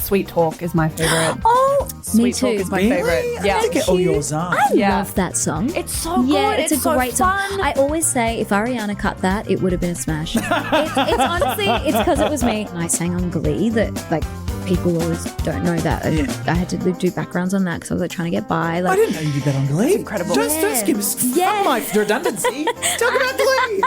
Sweet Talk is my favourite. Oh, me Sweet Talk too. is my favourite. Yeah. To get all yours up. I Yeah. love that song. It's so good. Yeah, it's a so great fun. song. I always say if Ariana cut that, it would have been a smash. It's honestly, it's because it was me. And I sang on Glee that like people always don't know that. I had to do backgrounds on that because I was like trying to get by. Like, I didn't know you did that on Glee. incredible. Don't Yeah. skip us. Yeah. Fuck my redundancy. Talk about Glee.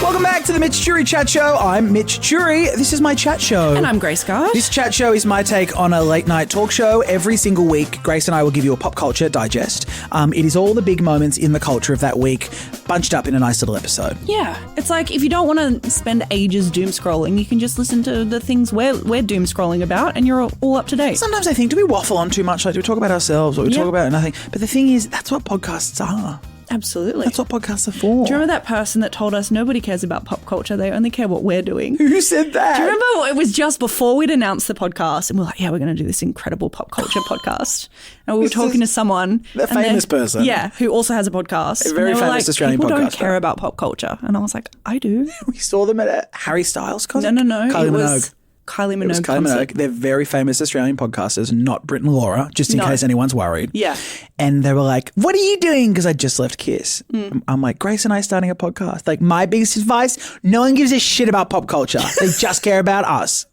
Welcome back to the Mitch Churi Chat Show. I'm Mitch Churi. This is my chat show. And I'm Grace Gard. This chat show is my take on a late night talk show. Every single week, Grace and I will give you a pop culture digest. It is all the big moments in the culture of that week bunched up in a nice little episode. Yeah, it's like if you don't want to spend ages doom scrolling, you can just listen to the things we're doom scrolling about and you're all up to date. Sometimes I think, do we waffle on too much? Like, do we talk about ourselves or we Yeah. talk about nothing? But the thing is, that's what podcasts are. Absolutely. That's what podcasts are for. Do you remember that person that told us nobody cares about pop culture, they only care what we're doing? Who said that? Do you remember it was just before we'd announced the podcast and we're like, yeah, we're going to do this incredible pop culture podcast. And we were talking to someone. A famous person. Yeah, who also has a podcast. A very and they were famous like, Australian people don't podcaster. care about pop culture. And I was like, I do. We saw them at a Harry Styles concert. No. Kylie It Minogue. was Kylie Minogue. It was Kylie concert. Minogue. They're very famous Australian podcasters, not Brit and Laura, just in No. case anyone's worried. Yeah. And they were like, what are you doing? Because I just left Kiss. I'm like, Grace and I are starting a podcast. Like, my biggest advice, no one gives a shit about pop culture. They just care about us.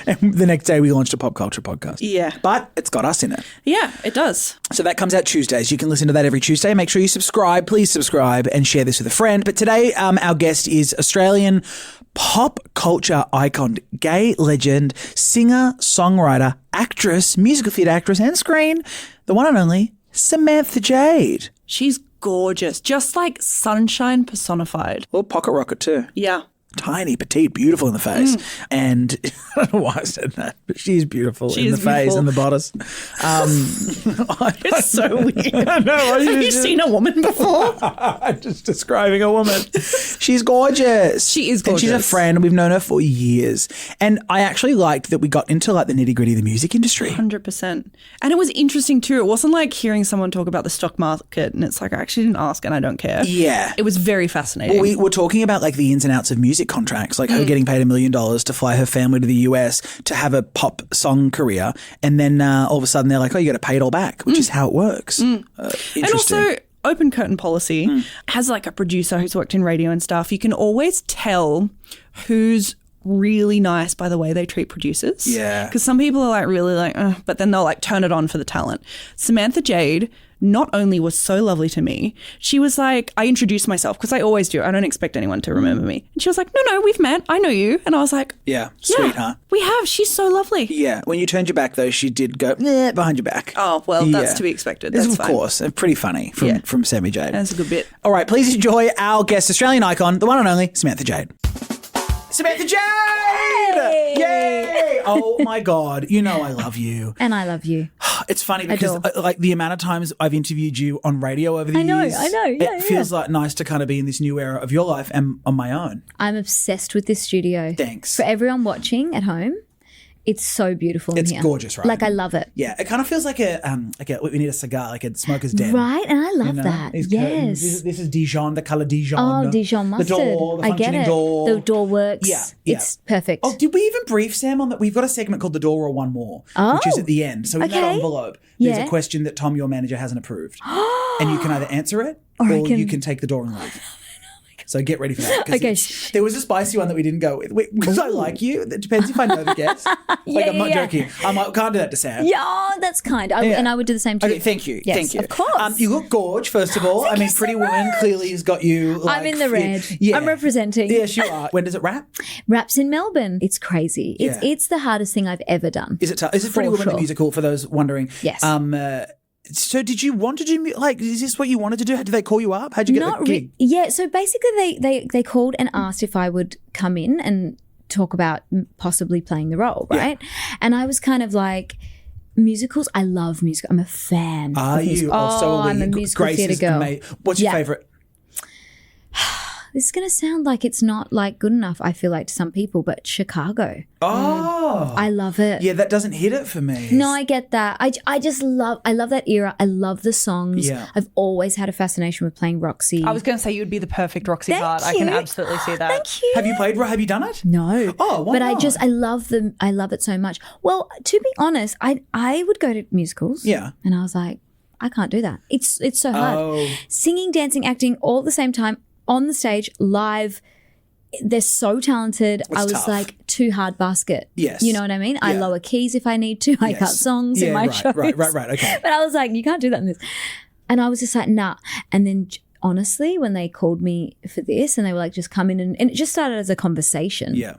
And the next day we launched a pop culture podcast. Yeah. But it's got us in it. Yeah, it does. So that comes out Tuesdays. You can listen to that every Tuesday. Make sure you subscribe. Please subscribe and share this with a friend. But today, our guest is Australian pop culture icon, gay legend, singer, songwriter, actress, musical theatre actress and screen, the one and only Samantha Jade. She's gorgeous. Just like sunshine personified. Well, pocket rocket too. Yeah. Tiny, petite, beautiful in the face. And I don't know why I said that, but she's beautiful She in the is face beautiful. and the bodice. It's so weird. I know. Have you seen a woman before? I'm just describing a woman. She's gorgeous. She is And she's a gorgeous. friend. We've known her for years. And I actually liked that we got into like the nitty gritty of the music industry. 100%. And it was interesting too. It wasn't like hearing someone talk about the stock market and it's like, I actually didn't ask and I don't care. Yeah. It was very fascinating. We were talking about like the ins and outs of music contracts, like her getting paid $1 million to fly her family to the US to have a pop song career. And then all of a sudden they're like, oh, you got to pay it all back, which is how it works. And Interesting. also, open curtain policy has like a producer who's worked in radio and stuff. You can always tell who's really nice by the way they treat producers. Yeah. Because some people are like really like, but then they'll like turn it on for the talent. Samantha Jade not only was so lovely to me, she was like, I introduced myself because I always do. I don't expect anyone to remember me. And she was like, no, we've met. I know you. And I was like, yeah, sweet, huh? we have. She's so lovely. Yeah, when you turned your back though, she did go behind your back. Oh, well, that's Yeah. to be expected. This That's is, of fine. course, pretty funny from Sammy Jade. That's a good bit. All right, please enjoy our guest, Australian icon, the one and only Samantha Jade. Samantha Jade! Yay! Oh my God, you know I love you. And I love you. It's funny because Adore. like the amount of times I've interviewed you on radio over the I know. years. Yeah, it feels like nice to kind of be in this new era of your life and on my own. I'm obsessed with this studio. Thanks. For everyone watching at home, it's so beautiful in It's here. gorgeous, right? Like I love it. Yeah, it kind of feels like we need a cigar, like a smoker's den. Right? And I love You know? that. These Yes. curtains. This is Dijon, the colour Dijon. Oh, Dijon The mustard. door, the I get functioning it. door. The door works. Yeah. It's perfect. Oh, did we even brief Sam on that? We've got a segment called The Door or One More, which is at the end. So in that okay. envelope, there's Yeah. a question that Tom, your manager, hasn't approved. And you can either answer it or you can take the door and leave. So get ready for that. 'cause Okay. there was a spicy one that we didn't go with. Because I like you. It depends if I know the guess. I'm not joking. I'm like, can't do that to Sam. Yeah, that's kind. And I would do the same too. Okay, thank you. Yes, thank you. of course. You look gorge, first of all. I mean, you so Pretty Woman much. clearly has got you. Like, I'm in the red. Yeah. I'm representing. Yes, you are. When does it wrap? Raps in Melbourne. It's crazy. Yeah. It's the hardest thing I've ever done. Is it tough? Is it Pretty For Woman the sure. musical, for those wondering? Yes. So did you want to do, is this what you wanted to do? Did they call you up? How'd you get the gig? Yeah, so basically they called and asked if I would come in and talk about possibly playing the role, right? And I was kind of like, musicals, I love music. I'm a fan. Are of music. you? Oh, so are we. I'm a musical Grace theatre is girl. What's your Yeah. favourite? this is going to sound like it's not like good enough, I feel like, to some people, but Chicago. Oh. I love it. Yeah, that doesn't hit it for me. No, I get that. I just love that era. I love the songs. Yeah. I've always had a fascination with playing Roxy. I was going to say you'd be the perfect Roxy Thank part. I can you. absolutely see that. Thank you. Have you done it? No. Oh, why But not? I love them. I love it so much. Well, to be honest, I would go to musicals. Yeah. And I was like, I can't do that. It's so hard. Oh. Singing, dancing, acting all at the same time on the stage, live. They're so talented. I was tough. like, too hard basket. Yes. You know what I mean? I Yeah. lower keys if I need to. I Yes. cut songs in my shows. Right. Okay. But I was like, you can't do that in this. And I was just like, nah. And then honestly, when they called me for this and they were like, just come in and it just started as a conversation. Yeah.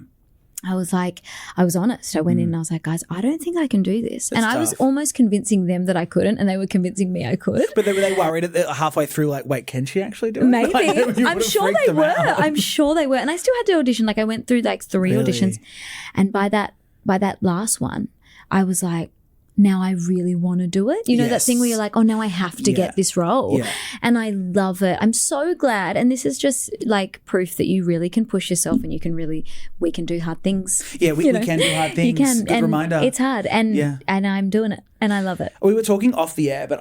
I was like, I was honest. I went in and I was like, guys, I don't think I can do this. And I was tough. almost convincing them that I couldn't, and they were convincing me I could. But were they worried halfway through, like, wait, can she actually do it? Maybe. Like, you I'm would've sure freaked they them were. out. I'm sure they were. And I still had to audition. Like I went through like 3 Really? auditions. And by that last one, I was like, now I really want to do it. You know, that Yes. thing where you're like, oh, now I have to Yeah. get this role. Yeah. And I love it. I'm so glad. And this is just like proof that you really can push yourself and we can do hard things. Yeah, we You know? can do hard things. You can. Good and reminder. It's hard. And Yeah. and I'm doing it. And I love it. We were talking off the air, but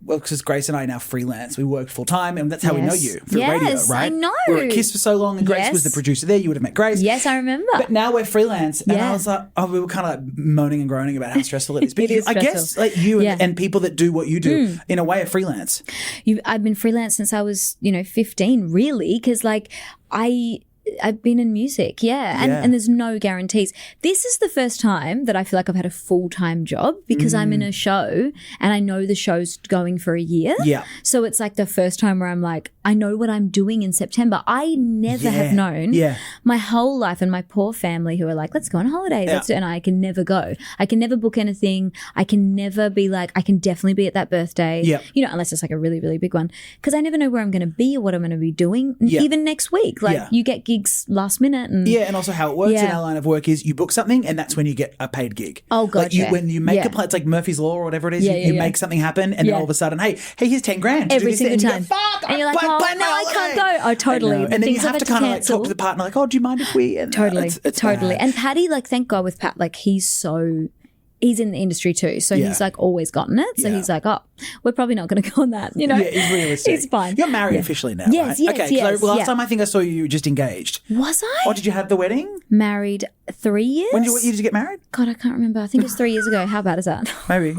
because Grace and I are now freelance, we work full time, and that's how we know Yes. you through radio, Yes, right? I know. We were at Kiss for so long, and Grace Yes. was the producer there. You would have met Grace. Yes, I remember. But now we're freelance, and I Yeah. was like, we were kind of like moaning and groaning about how stressful it is. But It is I guess stressful. like you Yeah. and people that do what you do, in a way, are freelance. I've been freelance since I was, 15, really, because like I've been in music, yeah. And there's no guarantees. This is the first time that I feel like I've had a full-time job because I'm in a show and I know the show's going for a year. Yeah. So it's like the first time where I'm like, I know what I'm doing in September. I never have known my whole life, and my poor family who are like, let's go on holiday. And I can never go. I can never book anything. I can never be like, I can definitely be at that birthday. Yeah. Unless it's like a really, really big one. Because I never know where I'm going to be or what I'm going to be doing, even next week. Like you get gigs last minute. And and also how it works in our line of work is you book something and that's when you get a paid gig. Oh, God, like when you make a plan, it's like Murphy's Law or whatever it is. You make something happen and then all of a sudden, hey, here's 10 grand to every do this single thing. time. And you go, fuck, and you're like, plan my I can't holiday. go. Oh, totally. I know. And then you Things have I've to had kind of like talk cancel. to the partner like, oh, do you mind if we? And, Totally, it's totally. bad. And Patty, like, thank God with Pat, like, he's in the industry too. So he's like always gotten it. So he's like, oh, we're probably not going to go on that. Yeah, he's realistic. It's fine. You're married officially now, Yes, right? yes, okay, yes, last time I think I saw you were just engaged. Was I? Oh, did you have the wedding? Married 3 years? What year did you get married? God, I can't remember. I think it was 3 years ago. How bad is that? Maybe.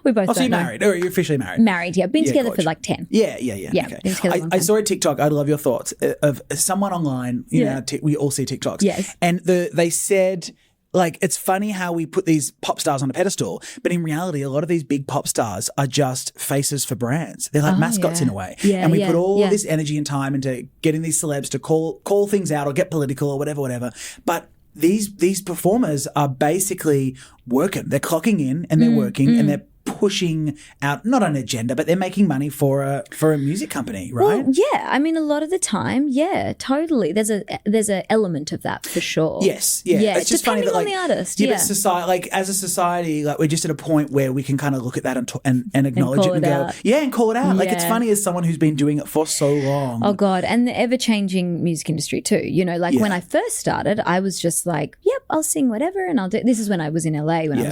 We both Oh, so don't you're know. married. Or you're officially married. Married, yeah. Been together for gorge. like 10. Yeah. Yeah, Okay. been together a long I time. saw a TikTok. I'd love your thoughts of someone online. You know, we all see TikToks. Yes. And they said, like, it's funny how we put these pop stars on a pedestal, but in reality, a lot of these big pop stars are just faces for brands. They're like mascots in a way. Yeah, and we put all yeah. this energy and time into getting these celebs to call things out or get political or whatever. But these performers are basically working. They're clocking in and they're working and they're pushing out not an agenda, but they're making money for a music company, right? Well, yeah. I mean, a lot of the time, yeah, totally. There's a element of that for sure. Yes, yeah. Yeah, It's just funny depending that, on like, the artist. Yeah, Yeah. but society, like as a society, like we're just at a point where we can kind of look at that and acknowledge call it and it go, out. yeah, and call it out. Like it's Yeah. funny as someone who's been doing it for so long. Oh God, and the ever-changing music industry too. You know, like when I first started, I was just like, "Yep, I'll sing whatever," and I'll do. This is when I was in LA when I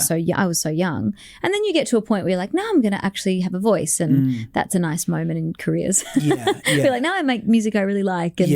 was so young, and then you get to a point where you're like, "No, I'm going to actually have a voice," and that's a nice moment in careers. Yeah, Feel like now I make music I really like, and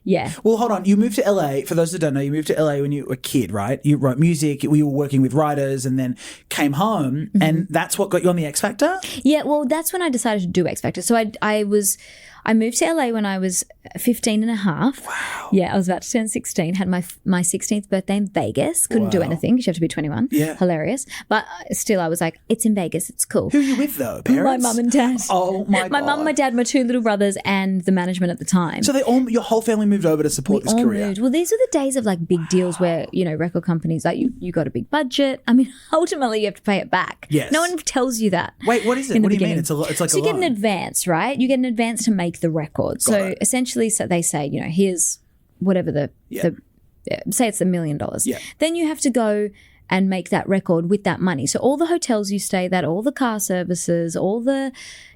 yeah. Well, hold on. You moved to LA. For those that don't know, you moved to LA when you were a kid, right? You wrote music. You were working with writers, and then came home, and that's what got you on the X Factor. Yeah, well, that's when I decided to do X Factor. So I moved to LA when I was 15 and a half. Wow. Yeah, I was about to turn 16. Had my 16th birthday in Vegas. Couldn't do anything because you have to be 21. Yeah. Hilarious. But still, I was like, it's in Vegas. It's cool. Who are you with though? Parents? My mum and dad. Oh my God. My mum, my dad, my 2 little brothers, and the management at the time. So your whole family moved over to support this all career. moved. Well, these are the days of like big deals where, you know, record companies, like you got a big budget. I mean, ultimately you have to pay it back. Yes. No one tells you that. Wait, what is it? in the What do you beginning. mean? It's like so a you get an loan. advance, right? You get an advance to make the record. So essentially, so they say, you know, here's whatever the say it's $1 million. Yeah. Then you have to go and make that record with that money. So all the hotels you stay at, all the car services, all the,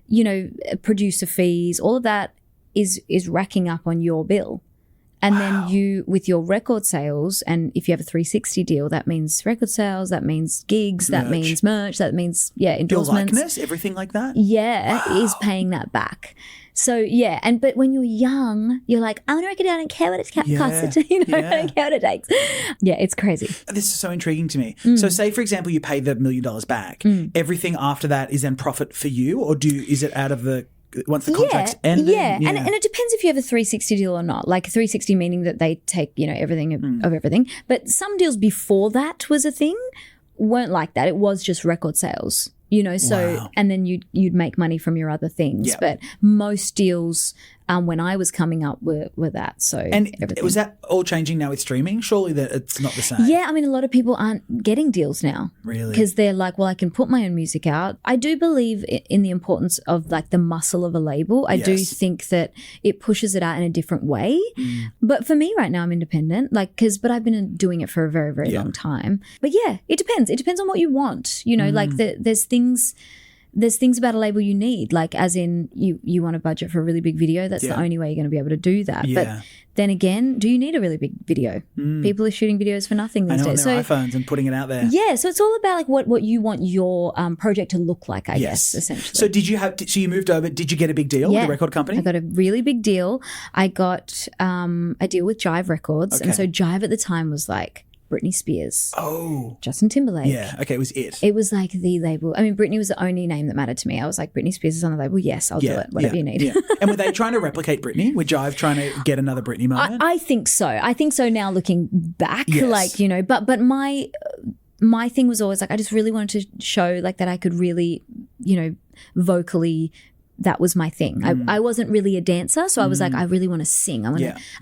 you know, producer fees, all of that is racking up on your bill. And then you, with your record sales, and if you have a 360 deal, that means record sales, that means gigs, that means merch, that means, endorsements. Your likeness, everything like that? Is paying that back. So, but when you're young, you're like, I want to record it, I don't care what it costs, I don't care what it takes. Yeah, it's crazy. This is so intriguing to me. So say, for example, you pay the $1 million back. Everything after that is then profit for you, or is it out of the... Once the contract's ended? Yeah. And it depends if you have a 360 deal or not. Like 360 meaning that they take, everything of everything. But some deals before that was a thing weren't like that. It was just record sales, and then you'd make money from your other things. Yep. But most deals when I was coming up were that. So and everything. Was that all changing now with streaming? Surely that it's not the same. Yeah, I mean, a lot of people aren't getting deals now. Really? Because they're like, well, I can put my own music out. I do believe in the importance of like the muscle of a label. I do think that it pushes it out in a different way. But for me right now, I'm independent, but I've been doing it for a very, very long time. But yeah, it depends. It depends on what you want. Like there's things about a label you need, like as in you want a budget for a really big video. That's the only way you're going to be able to do that. Yeah. But then again, do you need a really big video? People are shooting videos for nothing these days. On their iPhones and putting it out there. Yeah, so it's all about like what you want your project to look like, I guess, essentially. So so you moved over, did you get a big deal with the record company? I got a really big deal. I got a deal with Jive Records. And so Jive at the time was like Britney Spears. Oh. Justin Timberlake. Yeah, okay, it was it. It was like the label. I mean, Britney was the only name that mattered to me. I was like, Britney Spears is on the label. Yes, I'll do it. Whatever you need. Yeah. And were they trying to replicate Britney? Were Jive trying to get another Britney moment? I think so. I think so now looking back. Yes. But my thing was always like, I just really wanted to show like that I could really, vocally, that was my thing. I wasn't really a dancer, so I was like, I really want to sing. I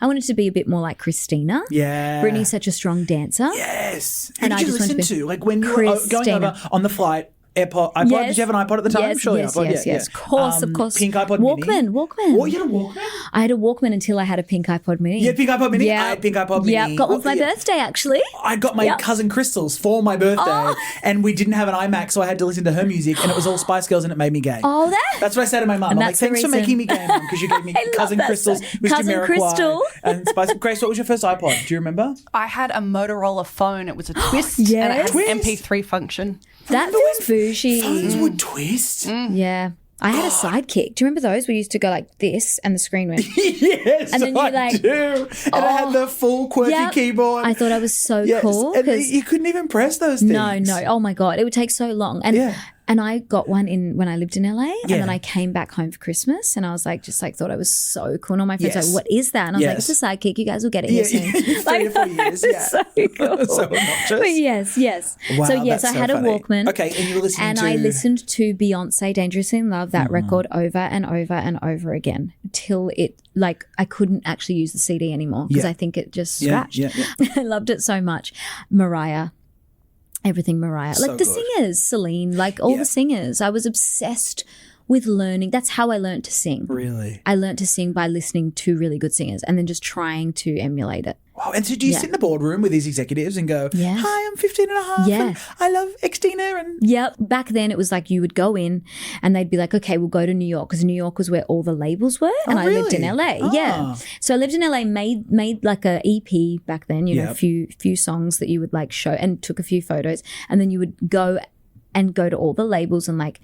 wanted to be a bit more like Christina. Yeah. Britney's such a strong dancer. Yes. And did you listen to? Like when you were going over on the flight, iPod? Yes. Did you have an iPod at the time? Yes, Surely yes, iPod. yes. Of course. Pink iPod Walkman. Mini. Oh, you had a Walkman? I had a Walkman until I had a pink iPod Mini. You had pink iPod Mini? Yeah. I had pink iPod Mini. Yeah, got one for my birthday actually. I got my cousin Crystal's for my birthday and we didn't have an iMac, so I had to listen to her music and it was all Spice Girls and it made me gay. Oh, that's what I said to my mum. I'm like, thanks for making me gay, Mum, because you gave me Cousin Crystal's with Cousin Crystal. and Spice. Grace, what was your first iPod? Do you remember? I had a Motorola phone. It was a twist and it had an MP3 function. That feels bougie. Phones would twist. Yeah. I had a Sidekick. Do you remember those? We used to go like this and the screen went. Yes, and then I do. And I had the full quirky keyboard. I thought I was so cool. And you couldn't even press those things. No. Oh my God. It would take so long. And I got one when I lived in LA and then I came back home for Christmas and I was like, thought I was so cool. And all my friends were like, what is that? And I was like, it's a Sidekick. You guys will get it here soon. 3 or 4 years. Yeah. So cool. So obnoxious. But yes. Wow, so yes, I had a Walkman. Okay, and you were listening to... And I listened to Beyonce, Dangerously in Love, that record over and over and over again till it, like, I couldn't actually use the CD anymore because I think it just scratched. Yeah. I loved it so much. Mariah. Everything Mariah. So like the good. singers, Celine, like all the singers. I was obsessed with learning. That's how I learned to sing. Really? I learned to sing by listening to really good singers and then just trying to emulate it. Wow. And so do you sit in the boardroom with these executives and go, hi, I'm 15 and a half and I love Xtina and... Yeah. Back then it was like you would go in and they'd be like, okay, we'll go to New York because New York was where all the labels were and I lived in LA. Yeah. So I lived in LA, made like a EP back then, a few songs that you would like show and took a few photos and then you would go to all the labels and like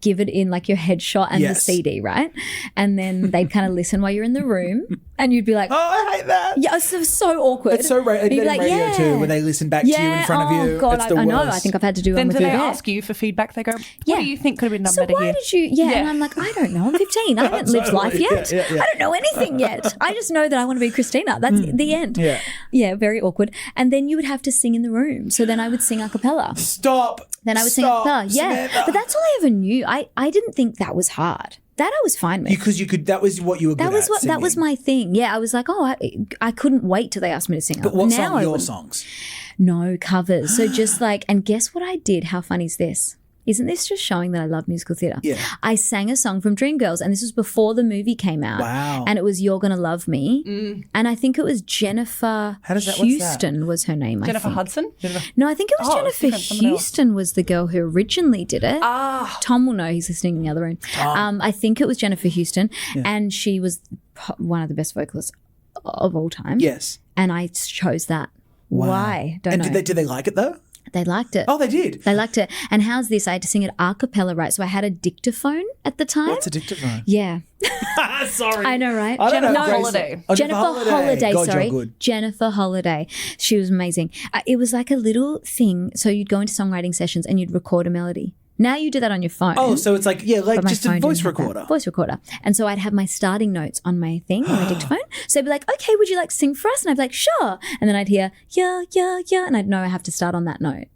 give it in like your headshot and the CD, right? And then they'd kind of listen while you're in the room and you'd be like, oh, I hate that. Yeah, it's so awkward. It's so radio too, when they listen back to you in front of you. God, it's the worst. I know. I think I've had to do one then with do you. Then they ask you for feedback? They go, what do you think could have been done better here? So why did you... Yeah, and I'm like, I don't know. I'm 15. I haven't lived life yet. I don't know anything yet. I just know that I want to be Christina. That's the end. Yeah, very awkward. And then you would have to sing in the room. So then I would sing a cappella. Then I would sing a cappella. Yeah. Samantha. But that's all I ever knew. I didn't think that was hard. That I was fine with. Because you could, that was what you were good at. That was my thing. Yeah, I was like, I couldn't wait till they asked me to sing. But what song? Your songs? No, covers. So just like, and guess what I did? How funny is this? isn't this just showing that I love musical theatre? Yeah. I sang a song from Dreamgirls, and this was before the movie came out. Wow. And it was You're Gonna Love Me. And I think it was Jennifer what's that? Houston was her name, Jennifer I think. Hudson? No, I think it was Oh, it's Jennifer different, someone else. Houston was the girl who originally did it. Tom will know, he's listening in the other room. I think it was Jennifer Houston, and she was one of the best vocalists of all time. Yes. And I chose that. Wow. Why? Don't And know. did they like it though? They liked it. Oh, they did. They liked it. And how's this? I had to sing it a cappella, right? So I had a dictaphone at the time. What's a dictaphone? Yeah. Sorry. I know, right? I don't know. Jennifer Grace- Holiday. Oh, Jennifer Holiday, God, sorry. you're good. Jennifer Holiday. She was amazing. It was like a little thing. So you'd go into songwriting sessions and you'd record a melody. Now you do that on your phone. Oh, so it's like, like But my just a phone voice didn't have that. recorder. Voice recorder. And so I'd have my starting notes on my thing, on my dictaphone. So I'd be like, okay, would you like to sing for us? And I'd be like, sure. And then I'd hear, yeah, yeah, yeah. And I'd know I have to start on that note.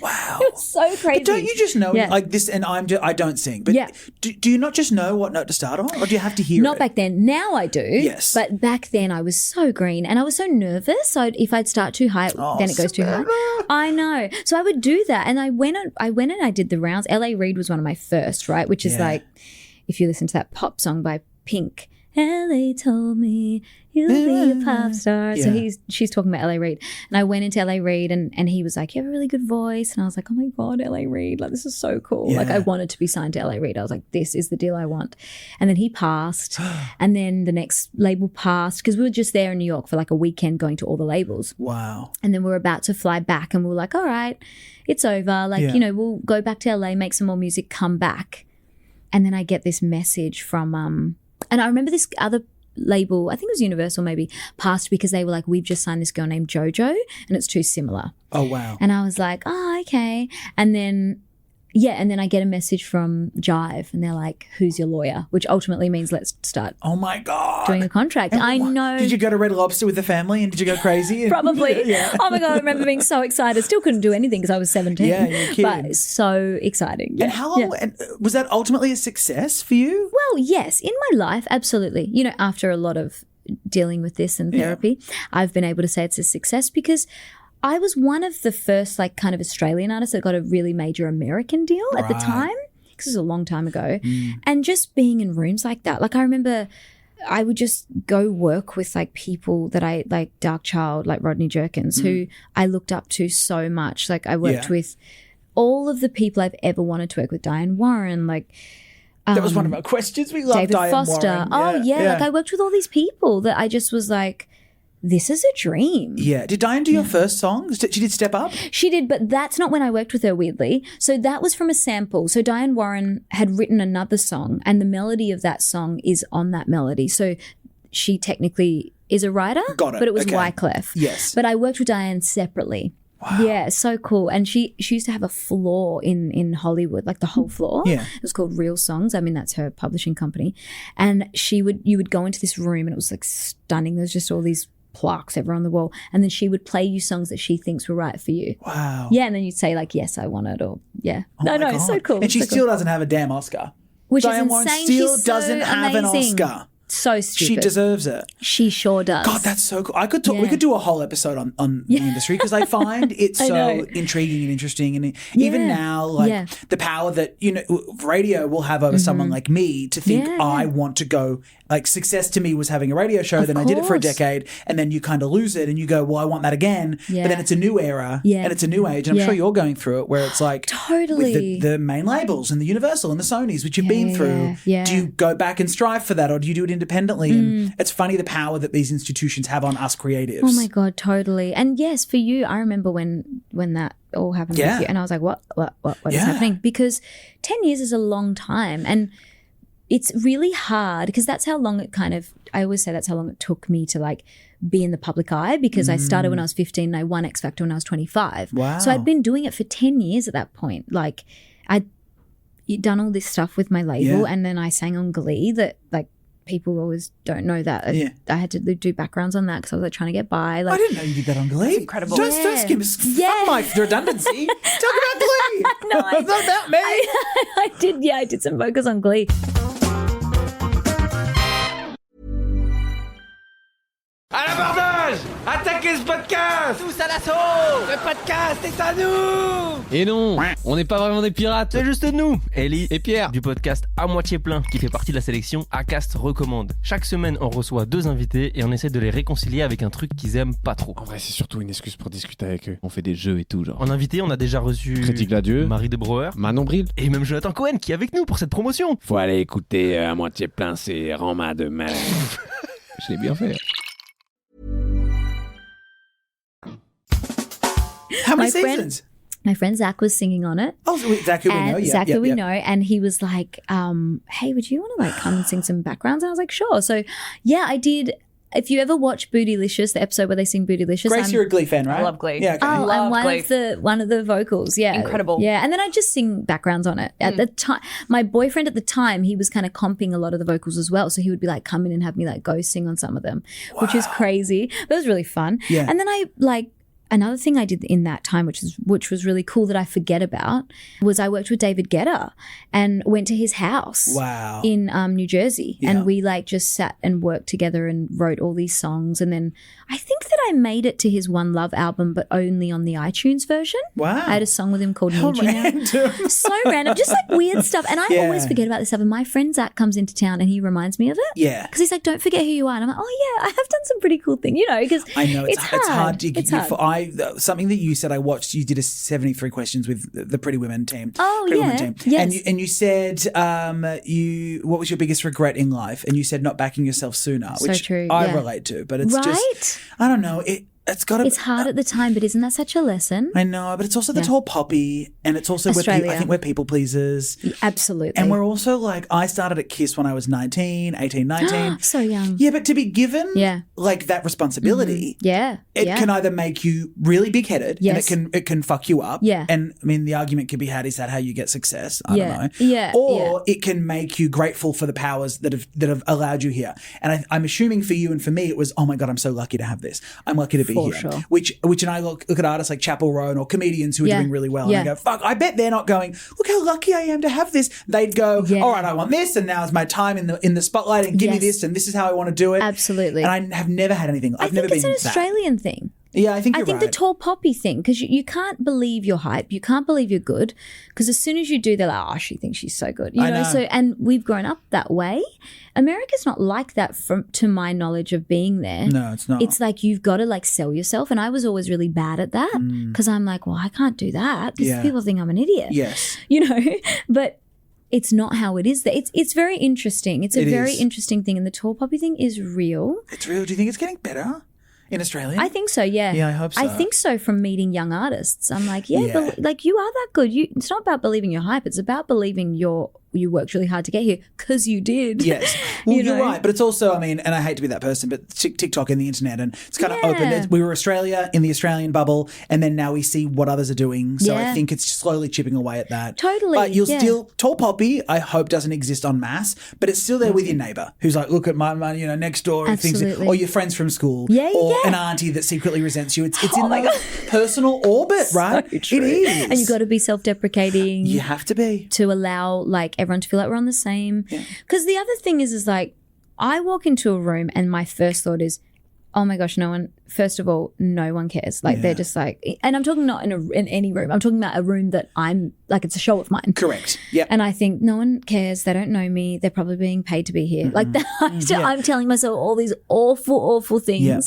Wow. So crazy. But don't you just know, Yeah. like this, and I don't sing, but Yeah. do you not just know what note to start on, or do you have to hear Not it? back then. Now I do. Yes. But back then I was so green and I was so nervous. So if I'd start too high, then it goes too high. I know. So I would do that. And I went and I did the rounds. L.A. Reid was one of my first, right? Which is Yeah. like, if you listen to that pop song by Pink, L.A. told me you'll be a pop star. So Yeah. she's talking about L.A. Reid. And I went into L.A. Reid and he was like, you have a really good voice. And I was like, oh my God, L.A. Reid. Like, this is so cool. Like, Yeah. I wanted to be signed to L.A. Reid. I was like, this is the deal I want. And then he passed. And then the next label passed because we were just there in New York for like a weekend going to all the labels. Wow. And then we were about to fly back and we were like, all right, it's over. Like, Yeah. we'll go back to LA, make some more music, come back. And then I get this message from, and I remember this other label, I think it was Universal maybe, passed because they were like, we've just signed this girl named JoJo and it's too similar. Oh, wow. And I was like, oh, okay. And then I get a message from Jive and they're like, who's your lawyer? Which ultimately means let's start Oh my God. doing a contract. And I what- know. Did you go to Red Lobster with the family and did you go crazy? Probably. Yeah. Oh my God, I remember being so excited. Still couldn't do anything because I was 17. Yeah, you're a kid. But so exciting. Yeah. And how long, and was that ultimately a success for you? Well, yes, in my life, absolutely. After a lot of dealing with this and therapy, I've been able to say it's a success because I was one of the first like kind of Australian artists that got a really major American deal at the Right. time, because it was a long time ago. And just being in rooms like that, like I remember I would just go work with like people that I like, Dark Child, like Rodney Jerkins, who I looked up to so much. Like I worked Yeah. with all of the people I've ever wanted to work with, Diane Warren, like That was one of our questions. We love David Diane Foster. Warren. Oh yeah, like I worked with all these people that I just was like, this is a dream. Yeah. Did Diane do your first songs? She did Step Up? She did, but that's not when I worked with her, weirdly. So that was from a sample. So Diane Warren had written another song and the melody of that song is on that melody. So she technically is a writer, Got it. but it was Okay. Wyclef. Yes. But I worked with Diane separately. Wow. Yeah, so cool. And she used to have a floor in Hollywood, like the whole floor. Yeah. It was called Real Songs. I mean, that's her publishing company. And you would go into this room and it was like stunning. There's just all these plaques everywhere on the wall. And then she would play you songs that she thinks were right for you. Wow. Yeah, and then you'd say like, yes, I want it, or yeah. Oh my it's so God. cool. And she so cool. still doesn't have a damn Oscar. Which Diane is Warren insane. still She's so doesn't have an amazing. Oscar. So stupid. She deserves it. She sure does. God, that's so cool. I could talk. We Yeah. could do a whole episode on the industry because I find it I so know. intriguing and interesting. And even Yeah. now, like Yeah. the power that radio will have over someone like me to think Yeah. I want to go. Like success to me was having a radio show. Then I did it for a course. decade, and then you kind of lose it, and you go, "Well, I want that again." Yeah. But then it's a new era, Yeah. and it's a new age. And I'm Yeah. sure you're going through it, where it's like Totally. with the main labels and the Universal and the Sonys, which you've been through. yeah. Do you go back and strive for that, or do you do it independently? And it's funny the power that these institutions have on us creatives. Oh my God, totally. And yes, for you, I remember when that all happened Yeah. with you. And I was like, what is Yeah. happening? Because 10 years is a long time. And it's really hard because that's how long I always say that's how long it took me to like be in the public eye, because I started when I was 15 and I won X Factor when I was 25. Wow. So I'd been doing it for 10 years at that point. Like I'd done all this stuff with my label, Yeah. and then I sang on Glee that like people always don't know that. Yeah. I had to do backgrounds on that because I was like trying to get by. I Like, didn't know you did that on Glee. That's incredible. Don't Yeah. skim us. Yeah. Fuck my redundancy. Talk about Glee. No, I- It's not about me. I did some vocals on Glee. À la bardeuse! Attaquez! attaquer ce podcast. Tous à l'assaut. Le podcast est à nous. Et non, on n'est pas vraiment des pirates. C'est juste nous, Ellie et Pierre, du podcast À Moitié Plein, qui fait partie de la sélection Acast Recommande. Chaque semaine, on reçoit 2 invités et on essaie de les réconcilier avec un truc qu'ils aiment pas trop. En vrai, c'est surtout une excuse pour discuter avec eux. On fait des jeux et tout, genre. En invité, on a déjà reçu Critique Gladieux, Marie de Brouwer Manon Bril. et même Jonathan Cohen qui est avec nous pour cette promotion. Faut aller écouter À Moitié Plein, c'est Rama de mer. Je l'ai bien fait. How many My friend- seasons? My friend Zach was singing on it. Oh, Zach, who we know. And Yeah, Zach, yeah, who we yeah. know, and he was like, "Hey, would you want to like come and sing some backgrounds?" And I was like, "Sure." So, yeah, I did. If you ever watch Bootylicious, the episode where they sing Bootylicious, Grace, you're a Glee fan, right? I love Glee. Yeah, okay. Oh, Love I'm one of the vocals. Yeah, Incredible. Yeah, and then I just sing backgrounds on it. At the time, my boyfriend at the time, he was kind of comping a lot of the vocals as well. So he would be like, come in and have me like go sing on some of them, which is crazy. But it was really fun. Yeah. And then I like. Another thing I did in that time, which was really cool that I forget about, was I worked with David Guetta and went to his house Wow. in New Jersey, Yeah. and we like just sat and worked together and wrote all these songs. And then I think that I made it to his One Love album, but only on the iTunes version. Wow. I had a song with him called How Need You Now. random. So random, just like weird stuff. And I Yeah. always forget about this stuff. And my friend Zach comes into town and he reminds me of it. Yeah. Because he's like, don't forget who you are. And I'm like, oh yeah, I have done some pretty cool things, because I know it's hard to It's hard. something that you said I watched. You did a 73 questions with the Pretty Women team. Oh, Pretty yeah. Women team. Yes. And you said what was your biggest regret in life? And you said not backing yourself sooner, So which true, I yeah. relate to. But it's Right? just I don't know. It's got to. It's hard at the time, but isn't that such a lesson? I know, but it's also the Yeah. tall poppy, and it's also Australia. I think we're people pleasers. Absolutely. And we're also like, I started at KISS when I was 19, 19. so young. Yeah, but to be given Yeah. like that responsibility, Yeah. it yeah. can either make you really big-headed Yes. and it can fuck you up. Yeah. And I mean, the argument could be had, is that how you get success? I Yeah. don't know. Yeah. Or it can make you grateful for the powers that have allowed you here. And I'm assuming for you and for me, it was, oh my God, I'm so lucky to have this. I'm lucky to be For here. sure. Which and I look at artists like Chappell Roan or comedians who are Yeah. doing really well. Yeah. And I go, fuck, I bet they're not going, look how lucky I am to have this. They'd go, Yeah. all right, I want this, and now is my time in the spotlight, and give me Yes. this, and this is how I want to do it. Absolutely. And I have never had anything. I I've never think been it's an that. Australian thing. Yeah, I think I you're think right. the tall poppy thing, because you can't believe you're hype. You can't believe you're good. Because as soon as you do, they're like, oh, she thinks she's so good. You I know? know. So, and we've grown up that way. America's not like that to my knowledge of being there. No, it's not. It's like you've got to like sell yourself. And I was always really bad at that because I'm like, well, I can't do that because Yeah. people think I'm an idiot. Yes. But it's not how it is there. It's very interesting. It's a It very is. interesting thing. And the tall poppy thing is real. It's real. Do you think it's getting better in Australia? I think so, yeah. Yeah, I hope so. I think so from meeting young artists. I'm like, Yeah. but like you are that good. It's not about believing you're hype. It's about believing you worked really hard to get here because you did. Yes. Well, You you're know? right. But it's also, I mean, and I hate to be that person, but TikTok and the internet, and it's kind of Yeah. open. We were Australia in the Australian bubble, and then now we see what others are doing. So I Yeah. think it's slowly chipping away at that. Totally, But you'll yeah. still, tall poppy, I hope doesn't exist en masse, but it's still there with your neighbour who's like, look at my money, next door, and things, Absolutely. or your friends from school, Yeah, or yeah. an auntie that secretly resents you. It's Oh in my the God. personal orbit, right? So true. It is. And you've got to be self-deprecating. You have to be. To allow like everyone to feel like we're on the same. Because the other thing is like I walk into a room and my first thought is, oh my gosh, first of all, no one cares. Like they're just like, and I'm talking not in any room. I'm talking about a room that I'm like, it's a show of mine. Correct. Yep. And I think no one cares. They don't know me. They're probably being paid to be here. Like that. I'm telling myself all these awful, awful things. Yeah.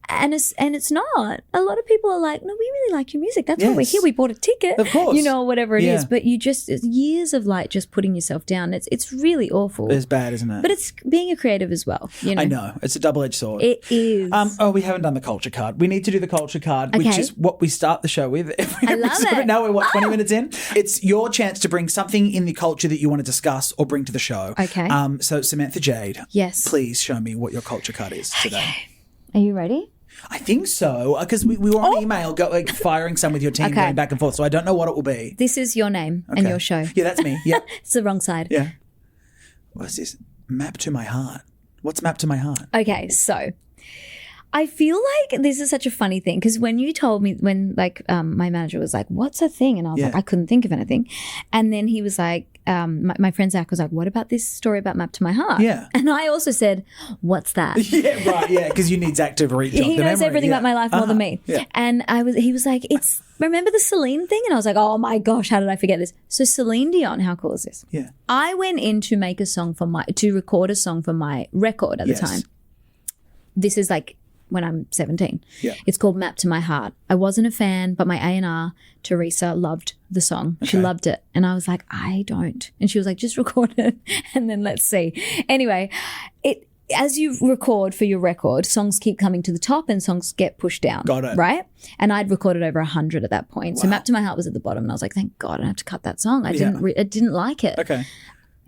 And it's not. A lot of people are like, no, we really like your music. That's why we're Yes. here. We bought a ticket. Of course. Or whatever it is. Yeah. But it's years of like just putting yourself down. It's really awful. It's bad, isn't it? But it's being a creative as well. I know. It's a double-edged sword. It is. We haven't done the culture card. We need to do the culture card, which Okay. is what we start the show with every I love episode. it. Now we're 20 minutes in. It's your chance to bring something in the culture that you want to discuss or bring to the show. Okay. So Samantha Jade, Yes. please show me what your culture card is today. Are you ready? I think so, because we were on email firing some with your team Okay. going back and forth, so I don't know what it will be. This is your name and Okay. your show. Yeah, that's me. Yeah. It's the wrong side. Yeah. What's this? Map to my heart. What's map to my heart? Okay, so I feel like this is such a funny thing because when you told me, my manager was like, what's a thing? And I was like, I couldn't think of anything. And then he was like, my friend Zach was like, what about this story about Map to My Heart? Yeah. And I also said, what's that? Yeah, right, yeah, because you need Zach to reach He knows everything about my life more than me. Yeah. And he was like, remember the Celine thing? And I was like, oh my gosh, how did I forget this? So Celine Dion, how cool is this? Yeah. I went in to record a song for my record at the time. This is like when I'm 17. Yeah. It's called Map to My Heart. I wasn't a fan, but my A&R, Teresa, loved the song. She loved it. And I was like, I don't. And she was like, just record it and then let's see. Anyway, as you record for your record, songs keep coming to the top and songs get pushed down. Got it. Right? And I'd recorded over 100 at that point. Wow. So Map to My Heart was at the bottom and I was like, thank God I don't have to cut that song. I didn't like it. Okay.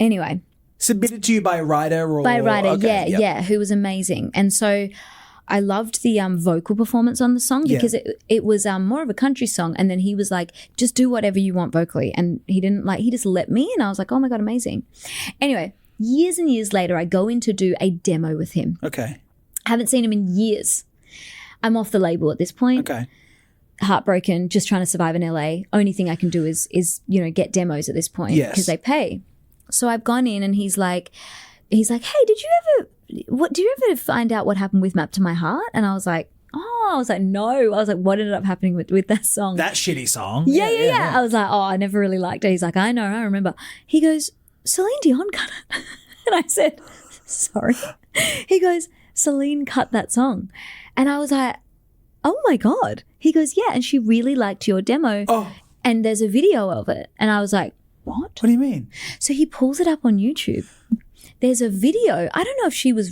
Anyway. Submitted to you by a writer or? By a writer, okay, yeah, who was amazing. And so I loved the vocal performance on the song because it was more of a country song. And then he was like, just do whatever you want vocally. And he just let me. And I was like, oh my God, amazing. Anyway, years and years later, I go in to do a demo with him. Okay. Haven't seen him in years. I'm off the label at this point. Okay. Heartbroken, just trying to survive in LA. Only thing I can do is get demos at this point because they pay. So I've gone in and he's like, hey, do you ever find out what happened with Map to My Heart? And I was like, no. I was like, what ended up happening with that song? That shitty song. Yeah. I was like, I never really liked it. He's like, I know, I remember. He goes, Celine Dion cut it. And I said, sorry. He goes, Celine cut that song. And I was like, oh my God. He goes, yeah. And she really liked your demo. Oh. And there's a video of it. And I was like, what? What do you mean? So he pulls it up on YouTube. There's a video. I don't know if she was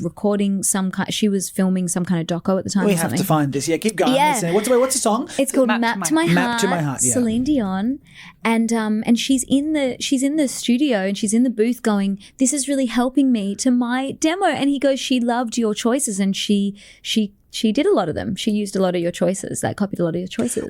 she was filming some kind of doco at the time. We have to find this. Yeah, keep going. Yeah. What's the song? It's called Map to My Heart. Map to My Heart. Yeah. Celine Dion, and she's in the studio and she's in the booth going, "This is really helping me to my demo." And he goes, "She loved your choices and she did a lot of them. She used a lot of your choices, copied a lot of your choices."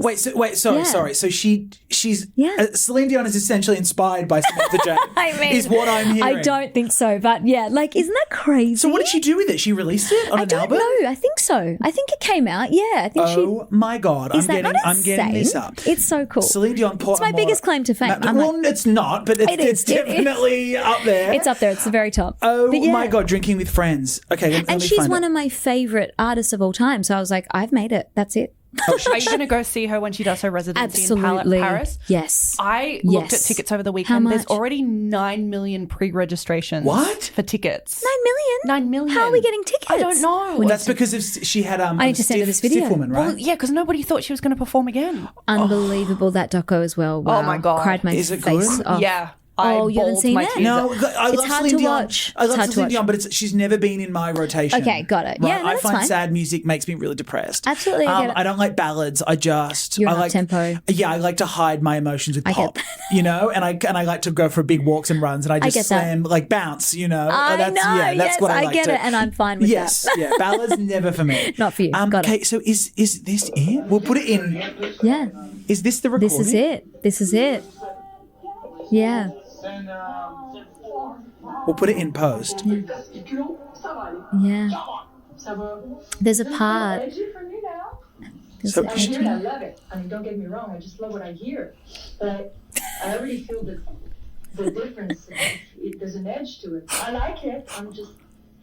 Sorry. So she's Celine Dion is essentially inspired by Samantha Jade. I mean, is what I'm hearing. I don't think so, but yeah, isn't that crazy? So what did she do with it? She released it on an album? I don't know. I think so. I think it came out. Yeah, I think Oh my God, I'm getting this up. It's so cool. Celine Dion. It's my biggest claim to fame. It's not, but it's definitely up there. It's up there. It's the very top. Oh my God, Drinking with Friends. Okay, and she's one of my favorite artists of all time. So I was like, I've made it. That's it. Are you going to go see her when she does her residency in Paris? Yes. I looked at tickets over the weekend. There's already 9 million pre-registrations. What? For tickets. 9 million? 9 million. How are we getting tickets? I don't know. Well, that's because she had I need to send her this video. Stiff Woman, right? Well, yeah, because nobody thought she was going to perform again. Unbelievable, that doco as well. Wow. Oh my God. Cried my Is it face good? off. Yeah. You haven't seen it? No, I love hard Celine to Dion. watch. I love It's hard to Celine watch. Dion, but she's never been in my rotation. Okay, got it. Right? Yeah, no, I that's find fine. sad music makes me really depressed. Absolutely, I get it. I don't like ballads. You're an up-tempo. Yeah, I like to hide my emotions with I get pop. And I like to go for big walks and runs, and I just get that. slam bounce. I know. That's what I like. I get it, and I'm fine with that. Yeah, ballads never for me. Not for you. Got okay, it. so is this it? We'll put it in. Yeah. Is this the recording? This is it. Yeah. We'll put it in post. Yeah. There's a part. So I love it. I mean, don't get me wrong. I just love what I hear. But I already feel the difference. There's an edge to it. I like it. I'm just...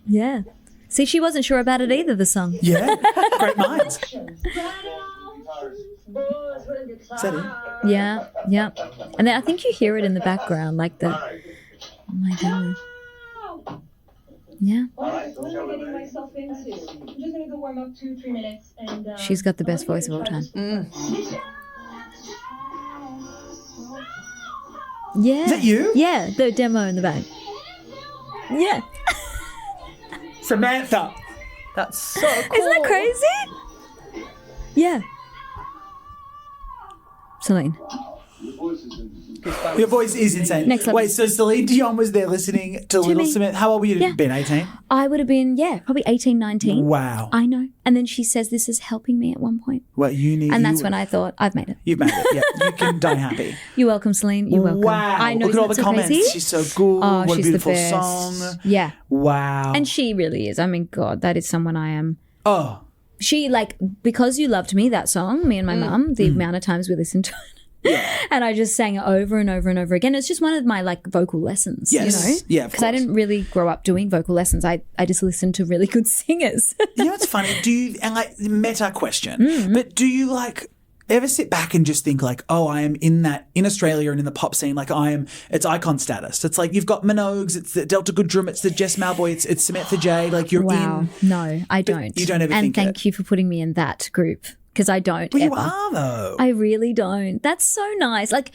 Yeah. See, she wasn't sure about it either, the song. Yeah. Great minds. Is that it? Yeah. And then I think you hear it in the background, like the... Oh my God. Yeah. What am I getting myself into? I'm just going to go warm up 2-3 minutes. And she's got the best voice of all time. Yeah. Is that you? Yeah, the demo in the back. Yeah. Samantha. That's so cool. Isn't that crazy? Yeah. Celine. Your voice is insane. Next level. Wait, so Celine Dion was there listening to Little me. Samantha. How old were you? Yeah. Been 18? I would have been, probably 18, 19. Wow. I know. And then she says, this is helping me at one point. Well, And that's when I thought, I've made it. You've made it, yeah. You can die happy. You're welcome, Celine. You're welcome. Wow. I know. Look at all the so comments. Crazy? She's so good. Oh, what a she's beautiful the best. song. Yeah. Wow. And she really is. I mean, God, that is someone I am. Oh. She like, Because You Loved Me, that song, me and my mum, the amount of times we listened to it. And I just sang it over and over and over again. It's just one of my like vocal lessons, Yes. you know? Yeah, of Because I course. didn't really grow up doing vocal lessons. I just listened to really good singers. You know what's funny? Do you, and like meta question, but do you like ever sit back and just think like, oh, I am in Australia and in the pop scene, like it's icon status. It's like you've got Minogues, it's the Delta Goodrum, it's the Jess Malboy, it's Samantha Jade, like you're Wow. in. No, I don't. You don't ever and think thank it. you for putting me in that group because I don't Well, ever. you are though. I really don't. That's so nice. Like,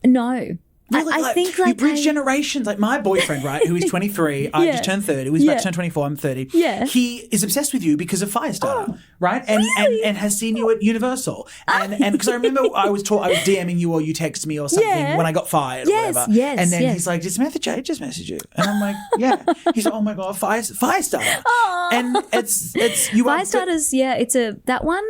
no. Really, I think like you bridge generations. Like my boyfriend, right, who is 23, I just turned 30. He's about to turn 24. I'm 30. Yeah. He is obsessed with you because of Firestarter, right? And has seen you at Universal. And because I remember I was DMing you or you texted me or something Yeah. when I got fired or Yes, whatever. yes, And then yes. he's like, "Did Samantha Jade just message you?" And I'm like, "Yeah." He's like, "Oh my god, Firestarter." And it's you are Firestarters, it's that one.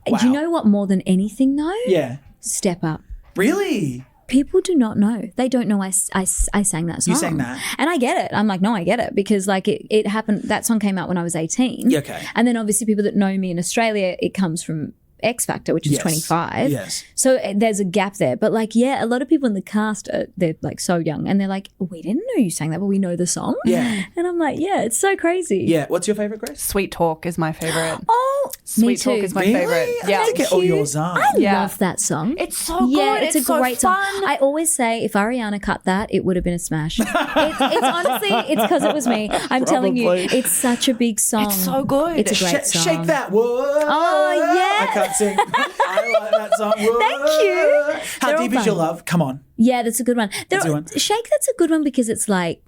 Wow. Do you know what more than anything though? Yeah. Step Up. Really? People do not know. They don't know I sang that song. You sang that? And I get it. I'm like, no, I get it because like it happened. That song came out when I was 18. Yeah, okay. And then obviously people that know me in Australia, it comes from X Factor, which is Yes. 25. Yes. So there's a gap there. But like, a lot of people in the cast, they're like so young and they're like, we didn't know you sang that, but we know the song. Yeah. And I'm like, it's so crazy. Yeah. What's your favorite, Grace? Sweet Talk is my favorite. Oh, Sweet me too. Talk is my Really? favorite. I Yeah. think all yours are. I Yeah. love that song. It's so good. Yeah, it's a so great song. fun. I always say if Ariana cut that, it would have been a smash. It's honestly, it's because it was me. I'm telling you, Probably. it's such a big song. It's so good. It's a great song. Shake that, whoa. Oh, yeah. I can't sing. I like that song. Whoa. Thank you. How They're all deep is your fun. love? Come on. Yeah, that's a good one. That's a good one. Shake, that's a good one because it's like,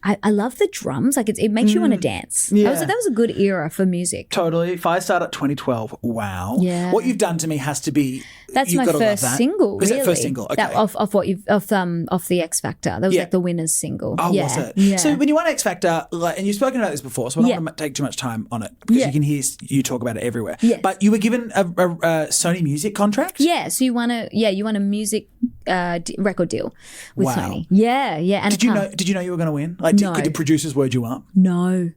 I love the drums. Like it makes you want to dance. Yeah. That was a good era for music. Totally. Firestarter 2012. Wow. Yeah. What you've done to me has to be. That's you've my gotta love first that. single. Was really. it first single? Okay. That off the X Factor. That was Yeah. like the winner's single. Oh, yeah. was it? Yeah. So when you won X Factor, like, and you've spoken about this before, so I don't Yeah. want to take too much time on it because Yeah. you can hear you talk about it everywhere. Yes. But you were given a Sony Music contract? Yeah, so you won a music record deal with Wow. Sony. Yeah, and Did you know you were going to win? Like, No. could the producers word you up? No,